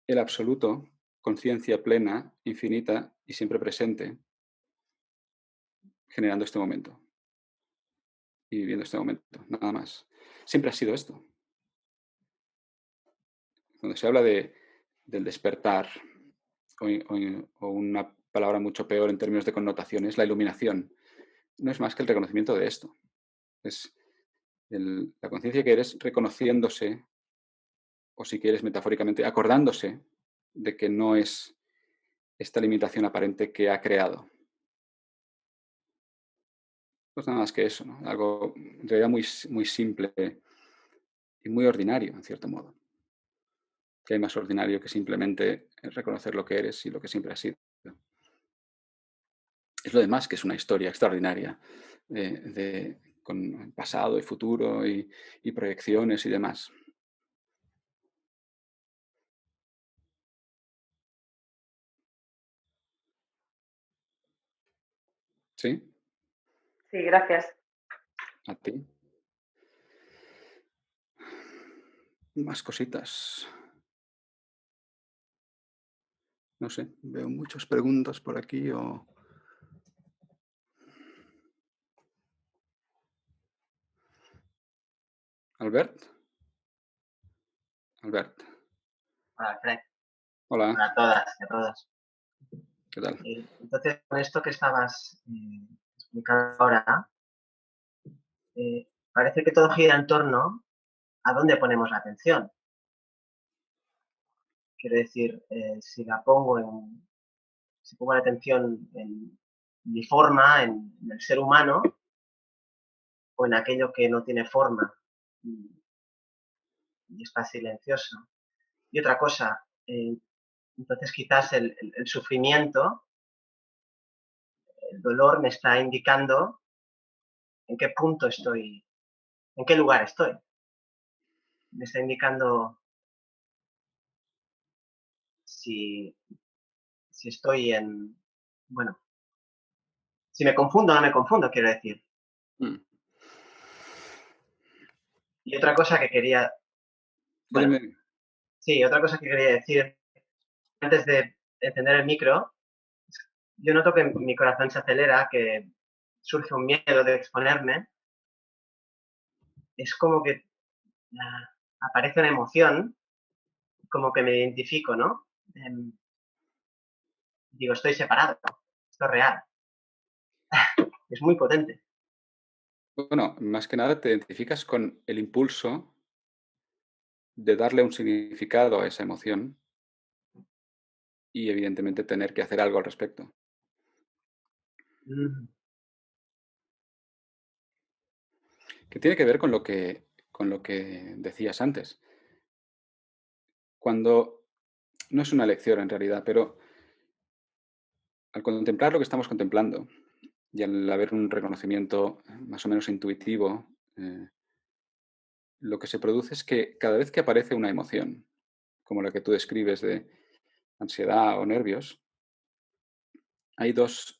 el absoluto, conciencia plena, infinita y siempre presente, generando este momento y viviendo este momento, nada más. Siempre ha sido esto. Cuando se habla del despertar, o una palabra mucho peor en términos de connotaciones, la iluminación, no es más que el reconocimiento de esto. Es la conciencia que eres reconociéndose, o si quieres metafóricamente, acordándose de que no es esta limitación aparente que ha creado. No es nada más que eso, ¿no? Algo en realidad muy, muy simple y muy ordinario, en cierto modo. Que hay más ordinario que simplemente reconocer lo que eres y lo que siempre has sido. Es lo demás que es una historia extraordinaria con pasado y futuro y proyecciones y demás. ¿Sí? Sí, gracias. A ti. Más cositas. No sé, veo muchas preguntas por aquí o... Albert. Albert. Hola, Fred. Hola, Hola a todas y a todos. ¿qué tal? Entonces, con esto que estabas explicando ahora, parece que todo gira en torno a dónde ponemos la atención. Quiero decir, si pongo la atención en mi forma, en el ser humano, o en aquello que no tiene forma y está silencioso. Y otra cosa, entonces quizás el sufrimiento, el dolor me está indicando en qué punto estoy, en qué lugar estoy. Me está indicando si estoy bueno, si me confundo o no me confundo, quiero decir. Mm. Y otra cosa que quería, bueno, Dime. sí, otra cosa que quería decir antes de encender el micro, yo noto que mi corazón se acelera, que surge un miedo de exponerme. Es como que aparece una emoción, como que me identifico, ¿no? Digo, estoy separado, esto es real. Es muy potente. Bueno, más que nada te identificas con el impulso de darle un significado a esa emoción y evidentemente tener que hacer algo al respecto. Mm, Que tiene que ver con lo que decías antes. Cuando no es una lección en realidad, pero al contemplar lo que estamos contemplando y al haber un reconocimiento más o menos intuitivo, lo que se produce es que cada vez que aparece una emoción, como la que tú describes de ansiedad o nervios, hay dos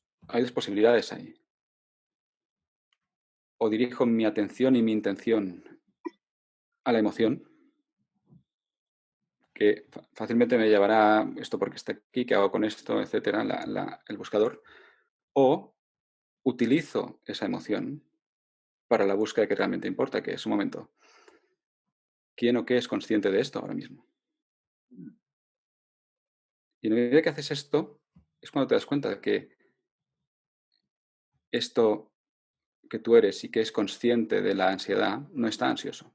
posibilidades ahí. O dirijo mi atención y mi intención a la emoción, que fácilmente me llevará esto porque está aquí, qué hago con esto, etcétera, el buscador, o utilizo esa emoción para la búsqueda que realmente importa, que es un momento. ¿Quién o qué es consciente de esto ahora mismo? Y en la medida que haces esto, es cuando te das cuenta de que esto que tú eres y que es consciente de la ansiedad no está ansioso.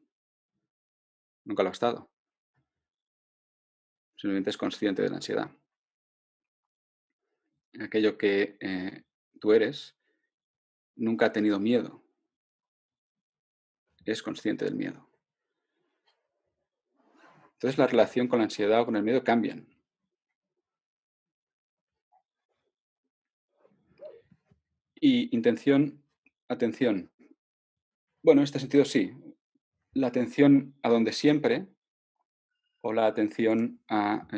Nunca lo ha estado. Simplemente es consciente de la ansiedad. Aquello que tú eres nunca ha tenido miedo. Es consciente del miedo. Entonces la relación con la ansiedad o con el miedo cambian. Y intención, atención. Bueno, en este sentido sí. La atención a donde siempre o la atención a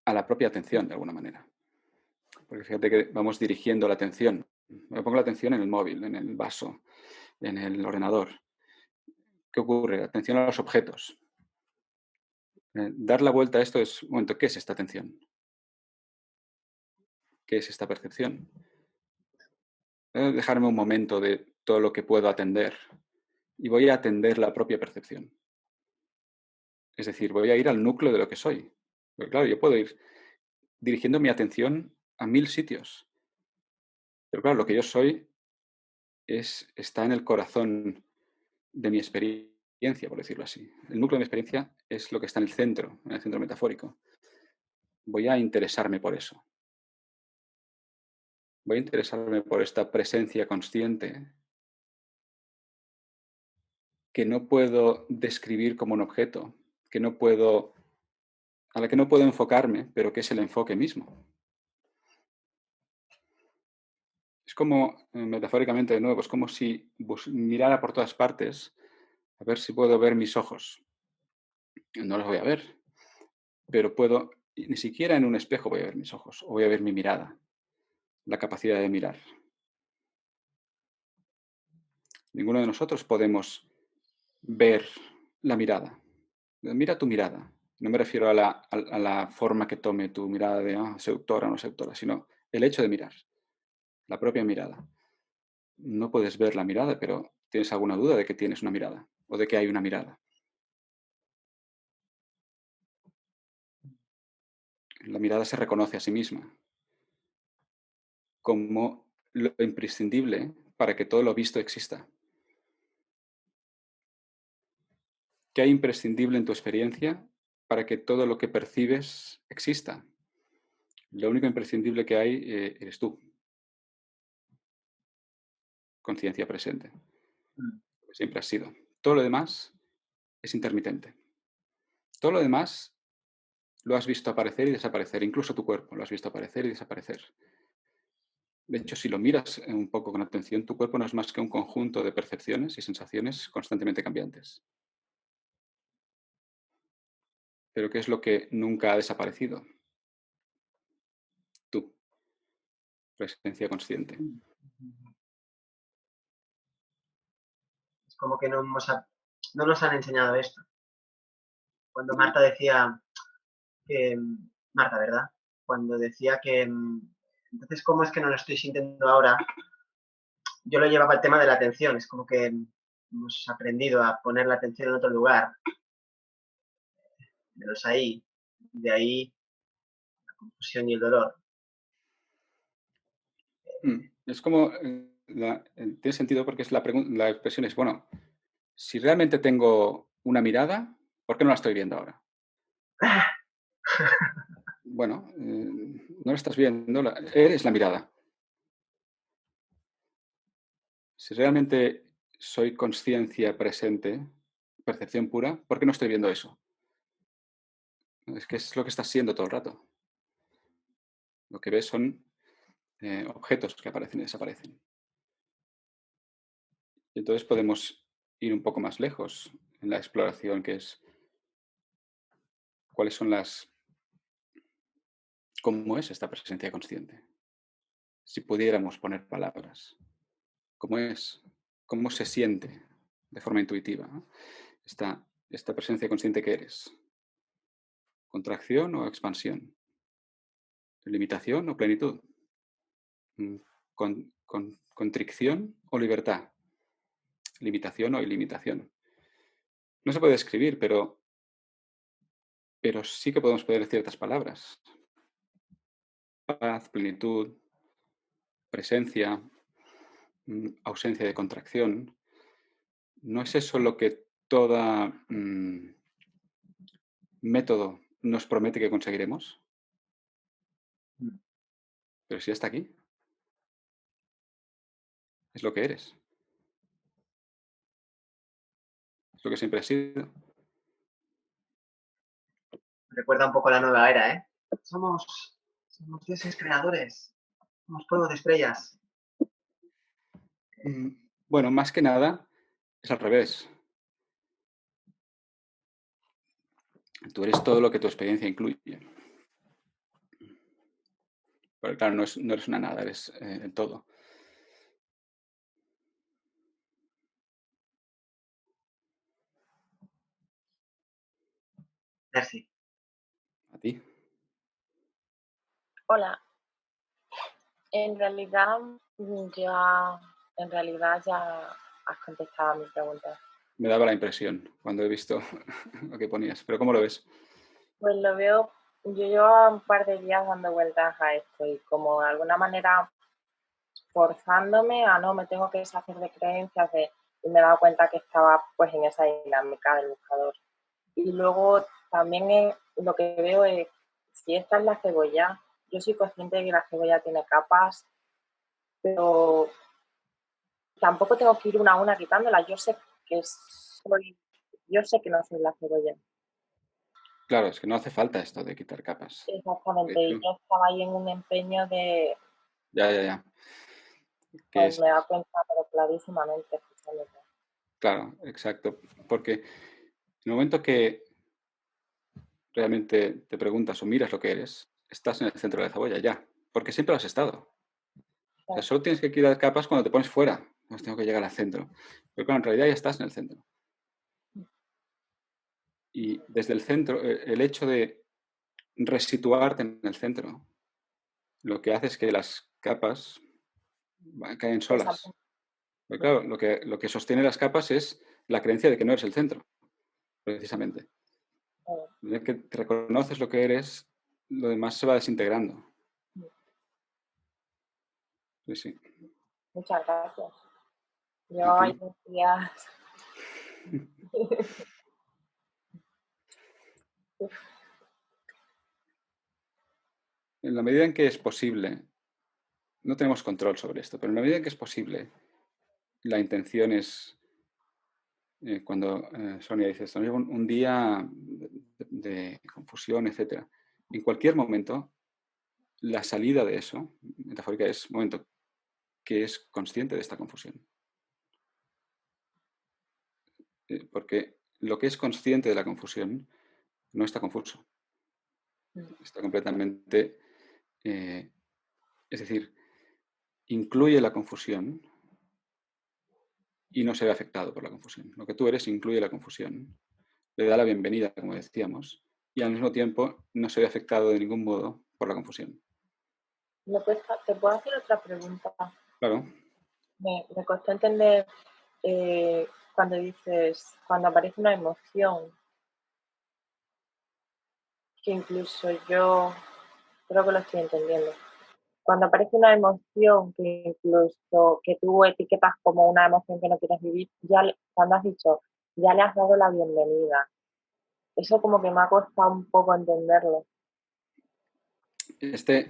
la propia atención, de alguna manera. Porque fíjate que vamos dirigiendo la atención. Me pongo la atención en el móvil, en el vaso, en el ordenador. ¿Qué ocurre? Atención a los objetos. Dar la vuelta a esto es, un momento, ¿qué es esta atención? ¿Qué es esta percepción? Dejarme un momento de todo lo que puedo atender y voy a atender la propia percepción. Es decir, voy a ir al núcleo de lo que soy. Porque claro, yo puedo ir dirigiendo mi atención a 1000 sitios. Pero claro, lo que yo soy está en el corazón de mi experiencia, por decirlo así. El núcleo de mi experiencia es lo que está en el centro metafórico. Voy a interesarme por eso. Voy a interesarme por esta presencia consciente que no puedo describir como un objeto, a la que no puedo enfocarme, pero que es el enfoque mismo. Es como, metafóricamente de nuevo, es como si mirara por todas partes a ver si puedo ver mis ojos. No los voy a ver, pero ni siquiera en un espejo voy a ver mis ojos, o voy a ver mi mirada, la capacidad de mirar. Ninguno de nosotros podemos ver la mirada. Mira tu mirada. No me refiero a la forma que tome tu mirada de seductora o no seductora, sino el hecho de mirar, la propia mirada. No puedes ver la mirada, pero tienes alguna duda de que tienes una mirada o de que hay una mirada. La mirada se reconoce a sí misma como lo imprescindible para que todo lo visto exista. ¿Qué hay imprescindible en tu experiencia para que todo lo que percibes exista? Lo único imprescindible que hay eres tú. Conciencia presente. Siempre has sido. Todo lo demás es intermitente. Todo lo demás lo has visto aparecer y desaparecer. Incluso tu cuerpo lo has visto aparecer y desaparecer. De hecho, si lo miras un poco con atención, tu cuerpo no es más que un conjunto de percepciones y sensaciones constantemente cambiantes. Pero ¿qué es lo que nunca ha desaparecido? Tú, presencia consciente. Es como que no nos han enseñado esto. Cuando Marta decía que, Marta, ¿verdad? Cuando decía que, entonces, ¿cómo es que no lo estoy sintiendo ahora? Yo lo llevaba al tema de la atención, es como que hemos aprendido a poner la atención en otro lugar, menos ahí, de ahí la confusión y el dolor. Es como, tiene sentido porque es la expresión es, bueno, si realmente tengo una mirada, ¿por qué no la estoy viendo ahora? Bueno, no la estás viendo, eres la mirada. Si realmente soy conciencia presente, percepción pura, ¿por qué no estoy viendo eso? Es que es lo que estás siendo todo el rato. Lo que ves son objetos que aparecen y desaparecen. Y entonces podemos ir un poco más lejos en la exploración, que es cuáles son cómo es esta presencia consciente. Si pudiéramos poner palabras, ¿cómo es? ¿Cómo se siente? de forma intuitiva, ¿no? Esta presencia consciente que eres. ¿Contracción o expansión? ¿Limitación o plenitud? ¿Contricción o libertad? ¿Limitación o ilimitación? No se puede escribir, pero sí que podemos poner ciertas palabras. Paz, plenitud, presencia, ausencia de contracción. ¿No es eso lo que todo método nos promete que conseguiremos? Pero si está aquí, es lo que eres. Es lo que siempre has sido. Recuerda un poco la nueva era, ¿eh? Somos dioses creadores. Somos polvo de estrellas. Bueno, más que nada, es al revés. Tú eres todo lo que tu experiencia incluye. Pero claro, no eres una nada, eres el todo. Merci. A ti. Hola. En realidad ya has contestado a mi pregunta. Me daba la impresión cuando he visto lo que ponías. ¿Pero cómo lo ves? Pues lo veo, yo llevo un par de días dando vueltas a esto y como de alguna manera forzándome a no, me tengo que deshacer de creencias y me he dado cuenta que estaba pues en esa dinámica del buscador. Y luego también lo que veo es, si esta es la cebolla, yo soy consciente de que la cebolla tiene capas, pero tampoco tengo que ir una a una quitándola. Yo sé que no soy la cebolla. Claro, es que no hace falta esto de quitar capas. Exactamente, De y hecho, yo estaba ahí en un empeño de, ya. pues me da cuenta, pero clarísimamente, escuchándote. Claro, exacto. Porque en el momento que realmente te preguntas o miras lo que eres, estás en el centro de la cebolla ya. Porque siempre lo has estado. O sea, solo tienes que quitar capas cuando te pones fuera. No tengo que llegar al centro. Pero claro, en realidad ya estás en el centro. Y desde el centro, el hecho de resituarte en el centro, lo que hace es que las capas caen solas. Pero claro, lo que sostiene las capas es la creencia de que no eres el centro, precisamente. Ya que te reconoces lo que eres, lo demás se va desintegrando. Sí. Muchas gracias. Yo A ti. hay días. En la medida en que es posible, no tenemos control sobre esto, pero en la medida en que es posible, la intención es, cuando Sonia dice esto, un día de confusión, etc. En cualquier momento, la salida de eso, metafórica, es un momento que es consciente de esta confusión. Porque lo que es consciente de la confusión no está confuso. Está completamente... es decir, incluye la confusión y no se ve afectado por la confusión. Lo que tú eres incluye la confusión, le da la bienvenida, como decíamos, y al mismo tiempo no se ve afectado de ningún modo por la confusión. ¿Te puedo hacer otra pregunta? Claro. Me costó entender cuando dices, cuando aparece una emoción, que incluso yo creo que lo estoy entendiendo. Cuando aparece una emoción que incluso que tú etiquetas como una emoción que no quieres vivir, cuando has dicho, ya le has dado la bienvenida. Eso como que me ha costado un poco entenderlo.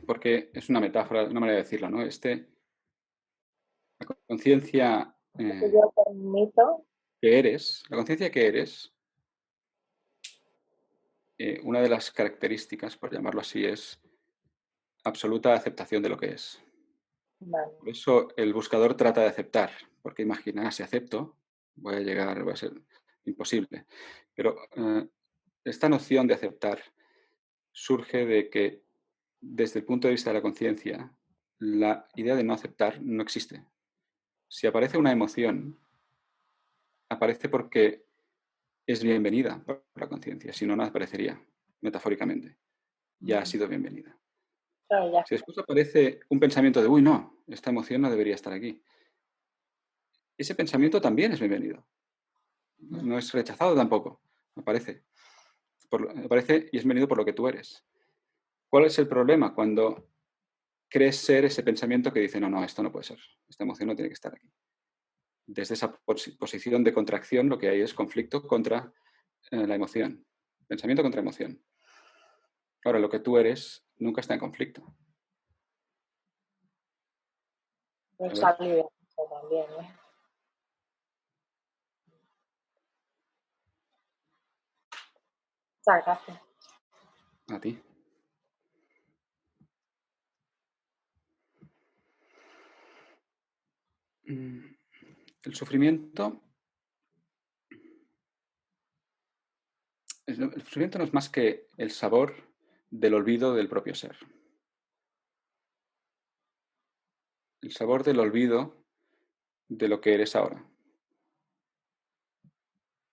Porque es una metáfora, una manera de decirlo, ¿no? La conciencia Yo permito. que eres, la conciencia que eres, una de las características, por llamarlo así, es absoluta aceptación de lo que es. Vale. Por eso el buscador trata de aceptar, porque imagina, si acepto, va a ser imposible. Pero esta noción de aceptar surge de que, desde el punto de vista de la conciencia, la idea de no aceptar no existe. Si aparece una emoción, aparece porque es bienvenida por la conciencia, si no, no aparecería, metafóricamente. Ya ha sido bienvenida. Claro, ya. Si después aparece un pensamiento de, uy, no, esta emoción no debería estar aquí, ese pensamiento también es bienvenido. No es rechazado tampoco, aparece. Aparece y es bienvenido por lo que tú eres. ¿Cuál es el problema? Cuando crees ser ese pensamiento que dice, no, no, esto no puede ser, esta emoción no tiene que estar aquí. Desde esa posición de contracción lo que hay es conflicto contra la emoción, pensamiento contra emoción. Ahora, lo que tú eres nunca está en conflicto. Un A ver, salir de eso también, ¿eh? Muchas gracias. a ti. El sufrimiento no es más que el sabor del olvido del propio ser. El sabor del olvido de lo que eres ahora.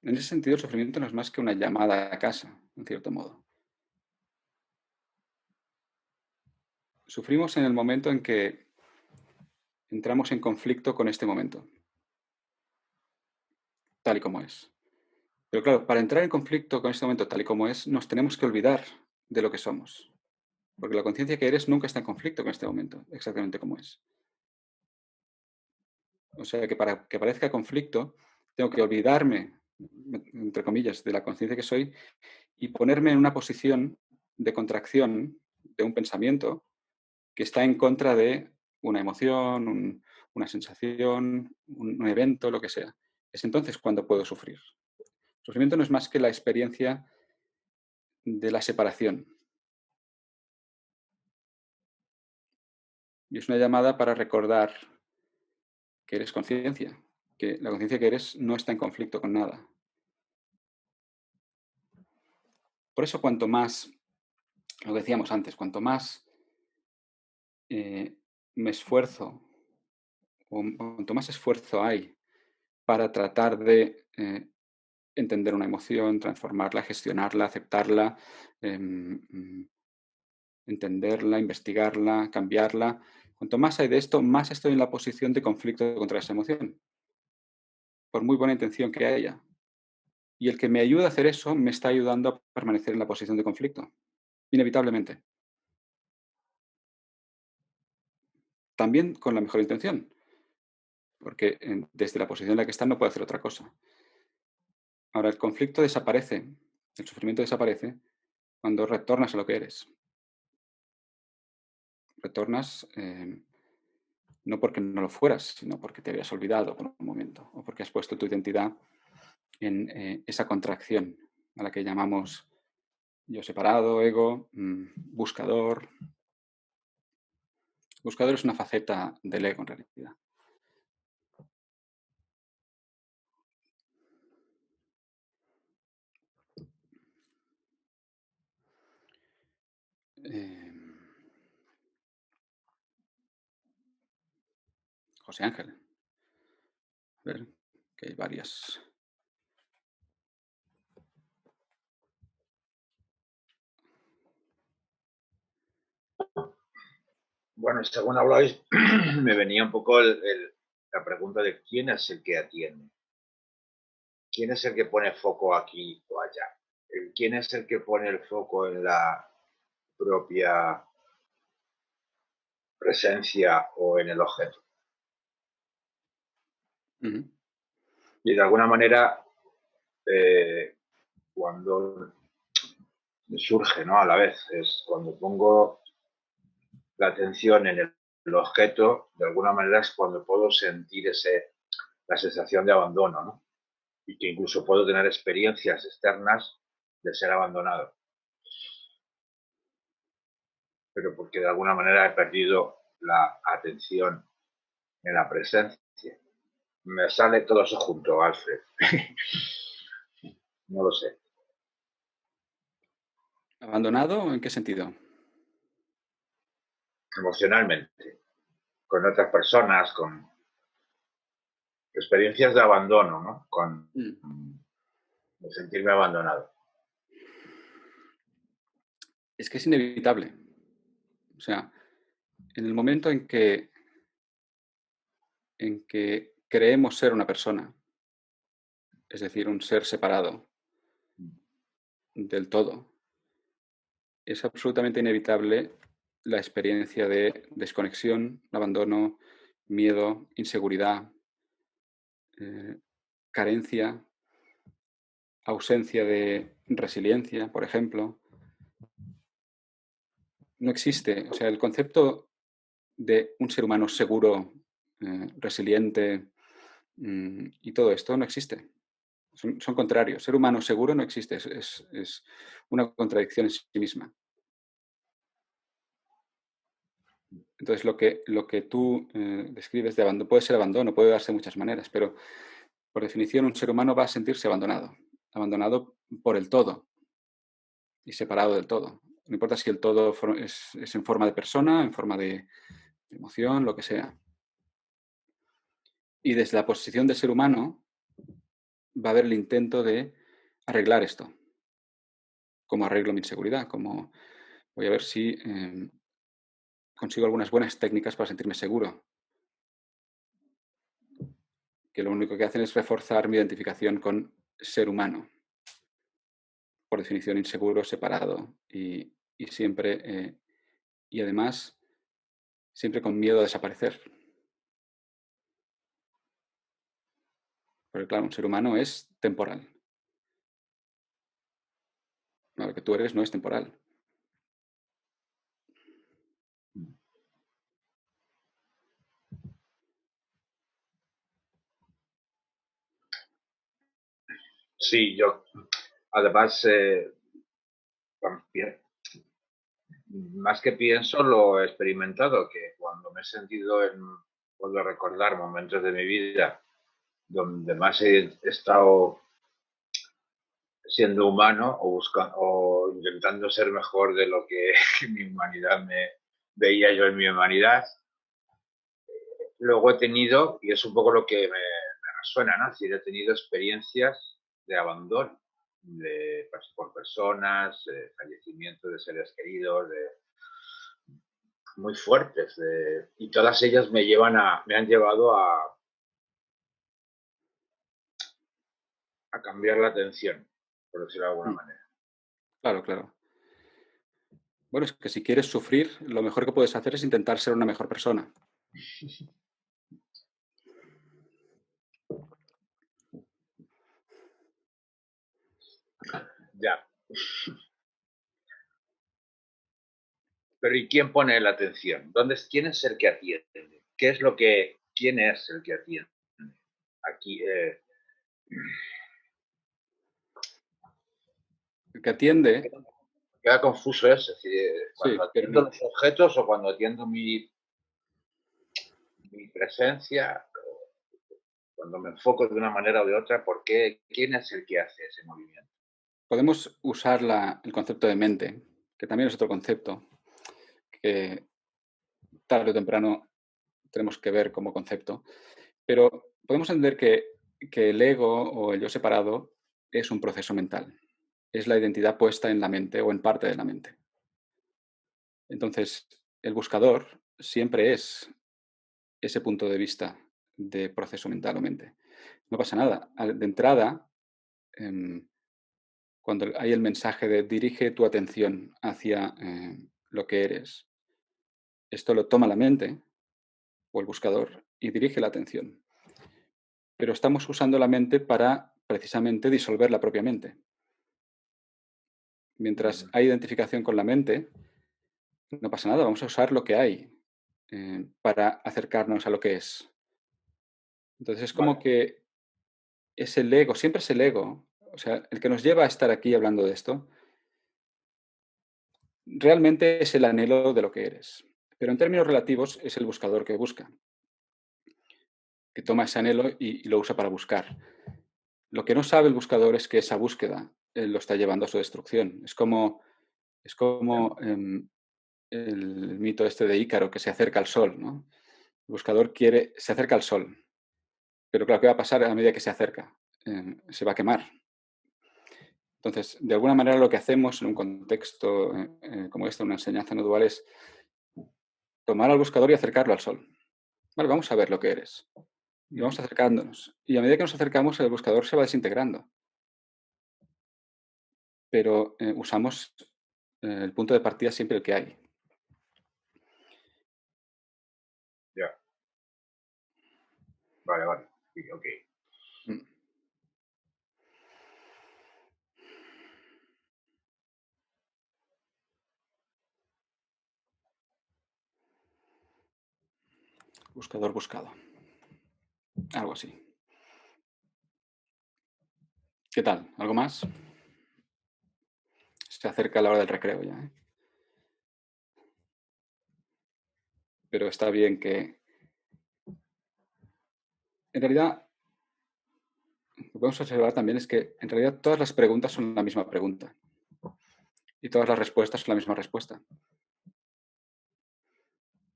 En ese sentido, el sufrimiento no es más que una llamada a casa, en cierto modo. Sufrimos en el momento en que entramos en conflicto con este momento, tal y como es. Pero claro, para entrar en conflicto con este momento tal y como es, nos tenemos que olvidar de lo que somos. Porque la conciencia que eres nunca está en conflicto con este momento, exactamente como es. O sea que para que parezca conflicto, tengo que olvidarme, entre comillas, de la conciencia que soy y ponerme en una posición de contracción de un pensamiento que está en contra de una emoción, una sensación, un evento, lo que sea. Es entonces cuando puedo sufrir. El sufrimiento no es más que la experiencia de la separación. Y es una llamada para recordar que eres conciencia, que la conciencia que eres no está en conflicto con nada. Por eso cuanto más, lo que decíamos antes, cuanto más me esfuerzo, o cuanto más esfuerzo hay para tratar de entender una emoción, transformarla, gestionarla, aceptarla, entenderla, investigarla, cambiarla. Cuanto más hay de esto, más estoy en la posición de conflicto contra esa emoción, por muy buena intención que haya. Y el que me ayuda a hacer eso me está ayudando a permanecer en la posición de conflicto, inevitablemente. También con la mejor intención, porque desde la posición en la que está no puede hacer otra cosa. Ahora, el conflicto desaparece, el sufrimiento desaparece cuando retornas a lo que eres. Retornas no porque no lo fueras, sino porque te habías olvidado por un momento o porque has puesto tu identidad en esa contracción a la que llamamos yo separado, ego, buscador. Buscador es una faceta del ego en realidad. José Ángel. A ver, que hay varias. Bueno, según habláis, me venía un poco la pregunta de quién es el que atiende. ¿Quién es el que pone foco aquí o allá? ¿Quién es el que pone el foco en la propia presencia o en el objeto? Uh-huh. Y de alguna manera, cuando me surge, ¿no? A la vez, es cuando pongo la atención en el objeto, de alguna manera es cuando puedo sentir la sensación de abandono, ¿no? Y que incluso puedo tener experiencias externas de ser abandonado. Pero porque de alguna manera he perdido la atención en la presencia. Me sale todo eso junto, Alfred. No lo sé. ¿Abandonado? ¿En qué sentido? Emocionalmente. Con otras personas, con experiencias de abandono, ¿no? Mm. De sentirme abandonado. Es que es inevitable. O sea, en el momento en que creemos ser una persona, es decir, un ser separado del todo, es absolutamente inevitable la experiencia de desconexión, abandono, miedo, inseguridad, carencia, ausencia de resiliencia, por ejemplo. No existe. O sea, el concepto de un ser humano seguro, resiliente, y todo esto no existe. Son contrarios. Ser humano seguro no existe. Es una contradicción en sí misma. Entonces, lo que tú describes de abandono puede ser abandono, puede darse de muchas maneras, pero por definición un ser humano va a sentirse abandonado. Abandonado por el todo y separado del todo. No importa si el todo es en forma de persona, en forma de emoción, lo que sea. Y desde la posición de ser humano va a haber el intento de arreglar esto. Como arreglo mi inseguridad, como voy a ver si consigo algunas buenas técnicas para sentirme seguro. Que lo único que hacen es reforzar mi identificación con ser humano. Por definición inseguro, separado y siempre, y además, siempre con miedo a desaparecer. Porque claro, un ser humano es temporal. Lo que tú eres no es temporal. Sí, yo además también, más que pienso, lo he experimentado, que cuando me he sentido puedo recordar momentos de mi vida donde más he estado siendo humano o intentando ser mejor de lo que mi humanidad me veía yo en mi humanidad. Luego he tenido, y es un poco lo que me resuena, ¿no? Es decir, he tenido experiencias de abandono por personas, fallecimiento de seres queridos, muy fuertes, y todas ellas me han llevado a cambiar la atención, por decirlo de alguna manera. Claro, claro. Bueno, es que si quieres sufrir, lo mejor que puedes hacer es intentar ser una mejor persona. Ya. Pero ¿y quién pone la atención? ¿Quién es el que atiende? ¿Quién es el que atiende? Aquí, El que atiende, queda confuso eso, es decir, sí, cuando pero atiendo no. los objetos o cuando atiendo mi presencia, cuando me enfoco de una manera o de otra, ¿quién es el que hace ese movimiento? Podemos usar el concepto de mente, que también es otro concepto que tarde o temprano tenemos que ver como concepto, pero podemos entender que el ego o el yo separado es un proceso mental, es la identidad puesta en la mente o en parte de la mente. Entonces, el buscador siempre es ese punto de vista de proceso mental o mente. No pasa nada. De entrada, cuando hay el mensaje de dirige tu atención hacia lo que eres, esto lo toma la mente o el buscador y dirige la atención. Pero estamos usando la mente para precisamente disolver la propia mente. Mientras hay identificación con la mente, no pasa nada, vamos a usar lo que hay para acercarnos a lo que es. Entonces es como que es el ego, siempre es el ego, o sea, el que nos lleva a estar aquí hablando de esto, realmente es el anhelo de lo que eres. Pero en términos relativos es el buscador que busca, que toma ese anhelo y lo usa para buscar. Lo que no sabe el buscador es que esa búsqueda lo está llevando a su destrucción. Es como el mito este de Ícaro que se acerca al sol, ¿no? El buscador se acerca al sol, Pero claro, ¿qué va a pasar a medida que se acerca? Se va a quemar. Entonces, de alguna manera lo que hacemos en un contexto como este, una enseñanza no dual, es tomar al buscador y acercarlo al sol. Vale, vamos a ver lo que eres. Y vamos acercándonos. Y a medida que nos acercamos, el buscador se va desintegrando. Pero usamos el punto de partida siempre el que hay. Ya. Vale, vale. Sí, ok. Mm. Buscador buscado. Algo así. ¿Qué tal? ¿Algo más? Se acerca la hora del recreo ya, ¿eh? Pero está bien que... En realidad, lo que podemos observar también es que en realidad todas las preguntas son la misma pregunta. Y todas las respuestas son la misma respuesta.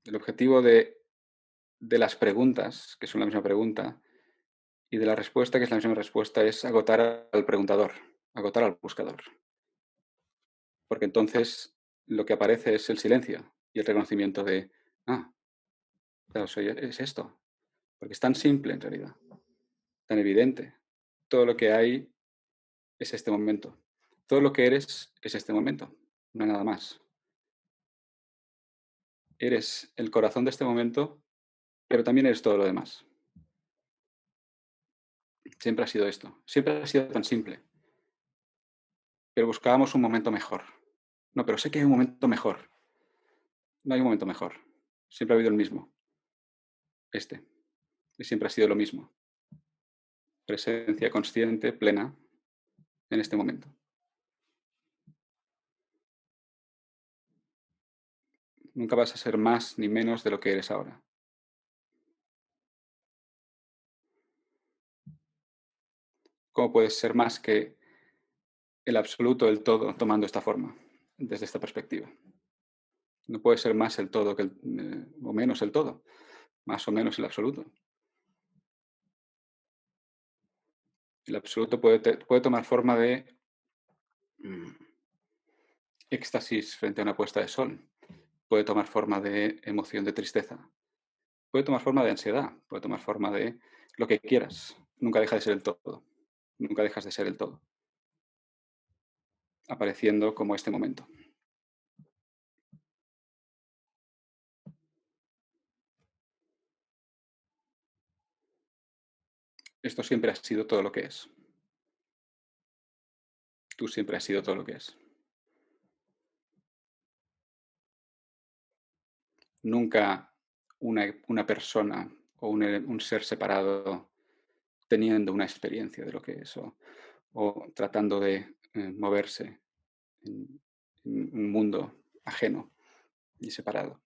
El objetivo de las preguntas, que son la misma pregunta, y de la respuesta, que es la misma respuesta, es agotar al preguntador, agotar al buscador. Porque entonces lo que aparece es el silencio y el reconocimiento de, claro, es esto. Porque es tan simple en realidad, tan evidente. Todo lo que hay es este momento. Todo lo que eres es este momento, no hay nada más. Eres el corazón de este momento, pero también eres todo lo demás. Siempre ha sido esto, siempre ha sido tan simple. Pero buscábamos un momento mejor. No, pero sé que hay un momento mejor. No hay un momento mejor. Siempre ha habido el mismo. Este. Y siempre ha sido lo mismo. Presencia consciente, plena, en este momento. Nunca vas a ser más ni menos de lo que eres ahora. ¿Cómo puedes ser más que el absoluto, el todo, tomando esta forma, desde esta perspectiva? No puede ser más el todo que o menos el todo, más o menos el absoluto. El absoluto puede tomar forma de éxtasis frente a una puesta de sol. Puede tomar forma de emoción de tristeza. Puede tomar forma de ansiedad. Puede tomar forma de lo que quieras. Nunca deja de ser el todo. Nunca dejas de ser el todo. Apareciendo como este momento. Esto siempre ha sido todo lo que es. Tú siempre has sido todo lo que es. Nunca una persona o un ser separado teniendo una experiencia de lo que es o tratando de moverse en un mundo ajeno y separado.